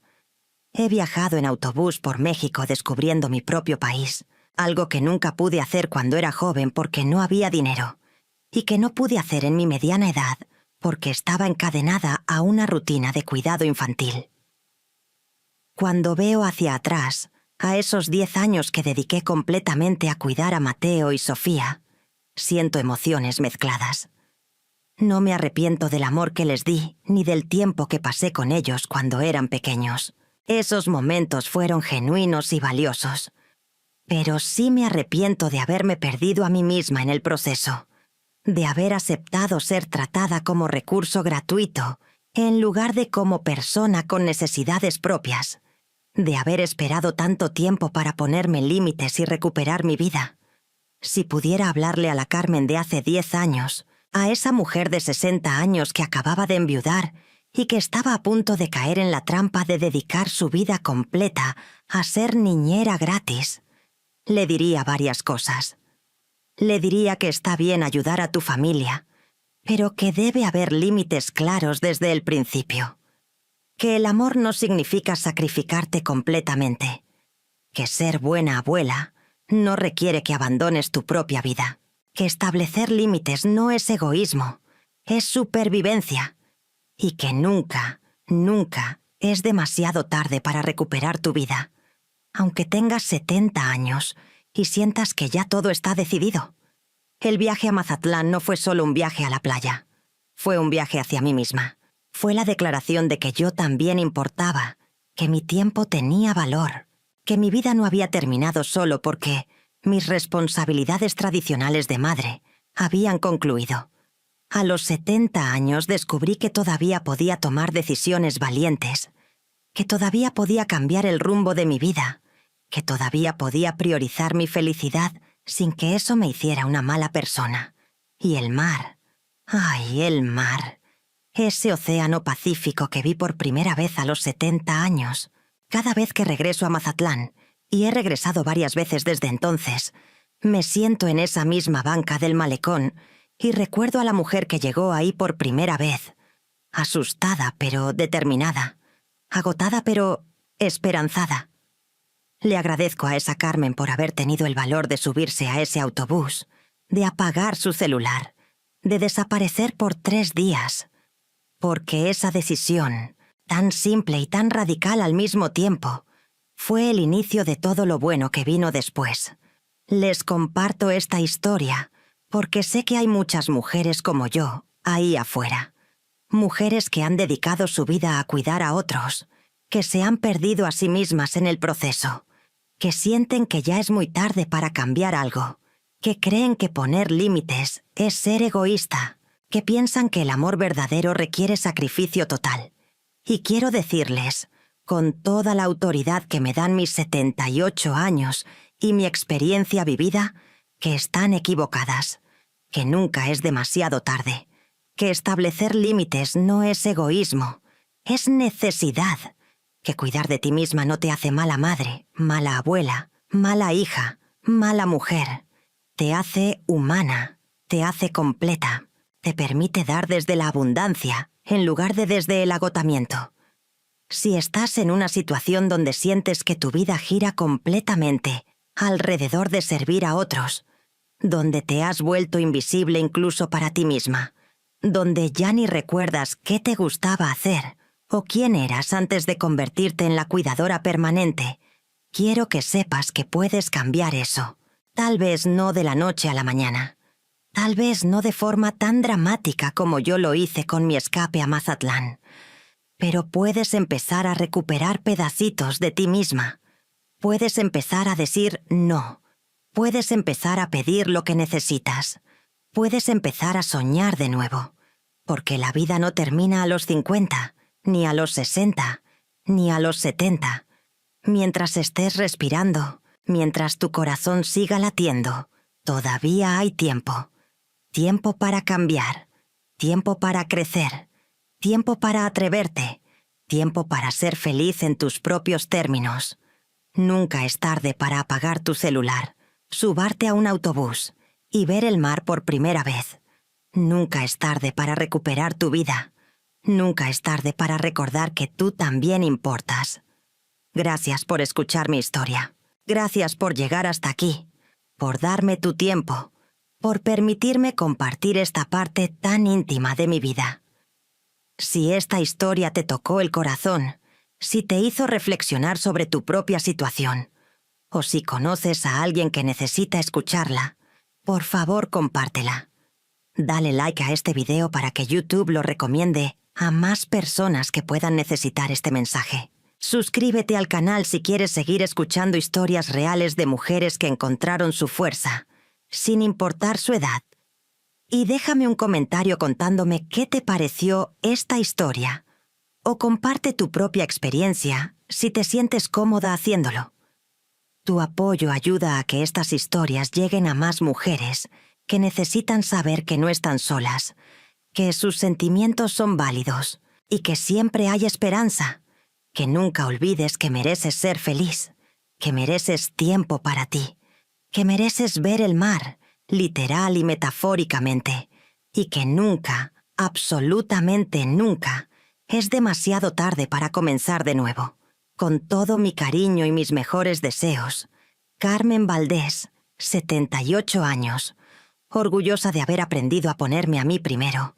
He viajado en autobús por México descubriendo mi propio país, algo que nunca pude hacer cuando era joven porque no había dinero, y que no pude hacer en mi mediana edad porque estaba encadenada a una rutina de cuidado infantil. Cuando veo hacia atrás, a esos 10 años que dediqué completamente a cuidar a Mateo y Sofía, siento emociones mezcladas. No me arrepiento del amor que les di, ni del tiempo que pasé con ellos cuando eran pequeños. Esos momentos fueron genuinos y valiosos. Pero sí me arrepiento de haberme perdido a mí misma en el proceso, de haber aceptado ser tratada como recurso gratuito, en lugar de como persona con necesidades propias, de haber esperado tanto tiempo para ponerme límites y recuperar mi vida. Si pudiera hablarle a la Carmen de hace 10 años, a esa mujer de 60 años que acababa de enviudar y que estaba a punto de caer en la trampa de dedicar su vida completa a ser niñera gratis, le diría varias cosas. Le diría que está bien ayudar a tu familia, pero que debe haber límites claros desde el principio. Que el amor no significa sacrificarte completamente. Que ser buena abuela no requiere que abandones tu propia vida. Que establecer límites no es egoísmo, es supervivencia. Y que nunca, nunca es demasiado tarde para recuperar tu vida, aunque tengas 70 años y sientas que ya todo está decidido. El viaje a Mazatlán no fue solo un viaje a la playa, fue un viaje hacia mí misma. Fue la declaración de que yo también importaba, que mi tiempo tenía valor, que mi vida no había terminado solo porque mis responsabilidades tradicionales de madre habían concluido. A los 70 años descubrí que todavía podía tomar decisiones valientes, que todavía podía cambiar el rumbo de mi vida, que todavía podía priorizar mi felicidad sin que eso me hiciera una mala persona. Y el mar. ¡Ay, el mar! Ese océano Pacífico que vi por primera vez a los 70 años. Cada vez que regreso a Mazatlán, y he regresado varias veces desde entonces, me siento en esa misma banca del malecón y recuerdo a la mujer que llegó ahí por primera vez, asustada pero determinada, agotada pero esperanzada. Le agradezco a esa Carmen por haber tenido el valor de subirse a ese autobús, de apagar su celular, de desaparecer por 3 días, porque esa decisión, tan simple y tan radical al mismo tiempo, fue el inicio de todo lo bueno que vino después. Les comparto esta historia porque sé que hay muchas mujeres como yo ahí afuera. Mujeres que han dedicado su vida a cuidar a otros, que se han perdido a sí mismas en el proceso, que sienten que ya es muy tarde para cambiar algo, que creen que poner límites es ser egoísta, que piensan que el amor verdadero requiere sacrificio total. Y quiero decirles, con toda la autoridad que me dan mis 78 años y mi experiencia vivida, que están equivocadas, que nunca es demasiado tarde, que establecer límites no es egoísmo, es necesidad, que cuidar de ti misma no te hace mala madre, mala abuela, mala hija, mala mujer, te hace humana, te hace completa, te permite dar desde la abundancia en lugar de desde el agotamiento. Si estás en una situación donde sientes que tu vida gira completamente alrededor de servir a otros, donde te has vuelto invisible incluso para ti misma, donde ya ni recuerdas qué te gustaba hacer o quién eras antes de convertirte en la cuidadora permanente, quiero que sepas que puedes cambiar eso. Tal vez no de la noche a la mañana. Tal vez no de forma tan dramática como yo lo hice con mi escape a Mazatlán. Pero puedes empezar a recuperar pedacitos de ti misma. Puedes empezar a decir no. Puedes empezar a pedir lo que necesitas. Puedes empezar a soñar de nuevo. Porque la vida no termina a los 50, ni a los 60, ni a los 70. Mientras estés respirando, mientras tu corazón siga latiendo, todavía hay tiempo. Tiempo para cambiar. Tiempo para crecer. Tiempo para atreverte. Tiempo para ser feliz en tus propios términos. Nunca es tarde para apagar tu celular, subarte a un autobús y ver el mar por primera vez. Nunca es tarde para recuperar tu vida. Nunca es tarde para recordar que tú también importas. Gracias por escuchar mi historia. Gracias por llegar hasta aquí, por darme tu tiempo, por permitirme compartir esta parte tan íntima de mi vida. Si esta historia te tocó el corazón, si te hizo reflexionar sobre tu propia situación, o si conoces a alguien que necesita escucharla, por favor compártela. Dale like a este video para que YouTube lo recomiende a más personas que puedan necesitar este mensaje. Suscríbete al canal si quieres seguir escuchando historias reales de mujeres que encontraron su fuerza, sin importar su edad. Y déjame un comentario contándome qué te pareció esta historia. O comparte tu propia experiencia si te sientes cómoda haciéndolo. Tu apoyo ayuda a que estas historias lleguen a más mujeres que necesitan saber que no están solas, que sus sentimientos son válidos y que siempre hay esperanza, que nunca olvides que mereces ser feliz, que mereces tiempo para ti, que mereces ver el mar, literal y metafóricamente, y que nunca, absolutamente nunca, es demasiado tarde para comenzar de nuevo. Con todo mi cariño y mis mejores deseos, Carmen Valdés, 78 años, orgullosa de haber aprendido a ponerme a mí primero,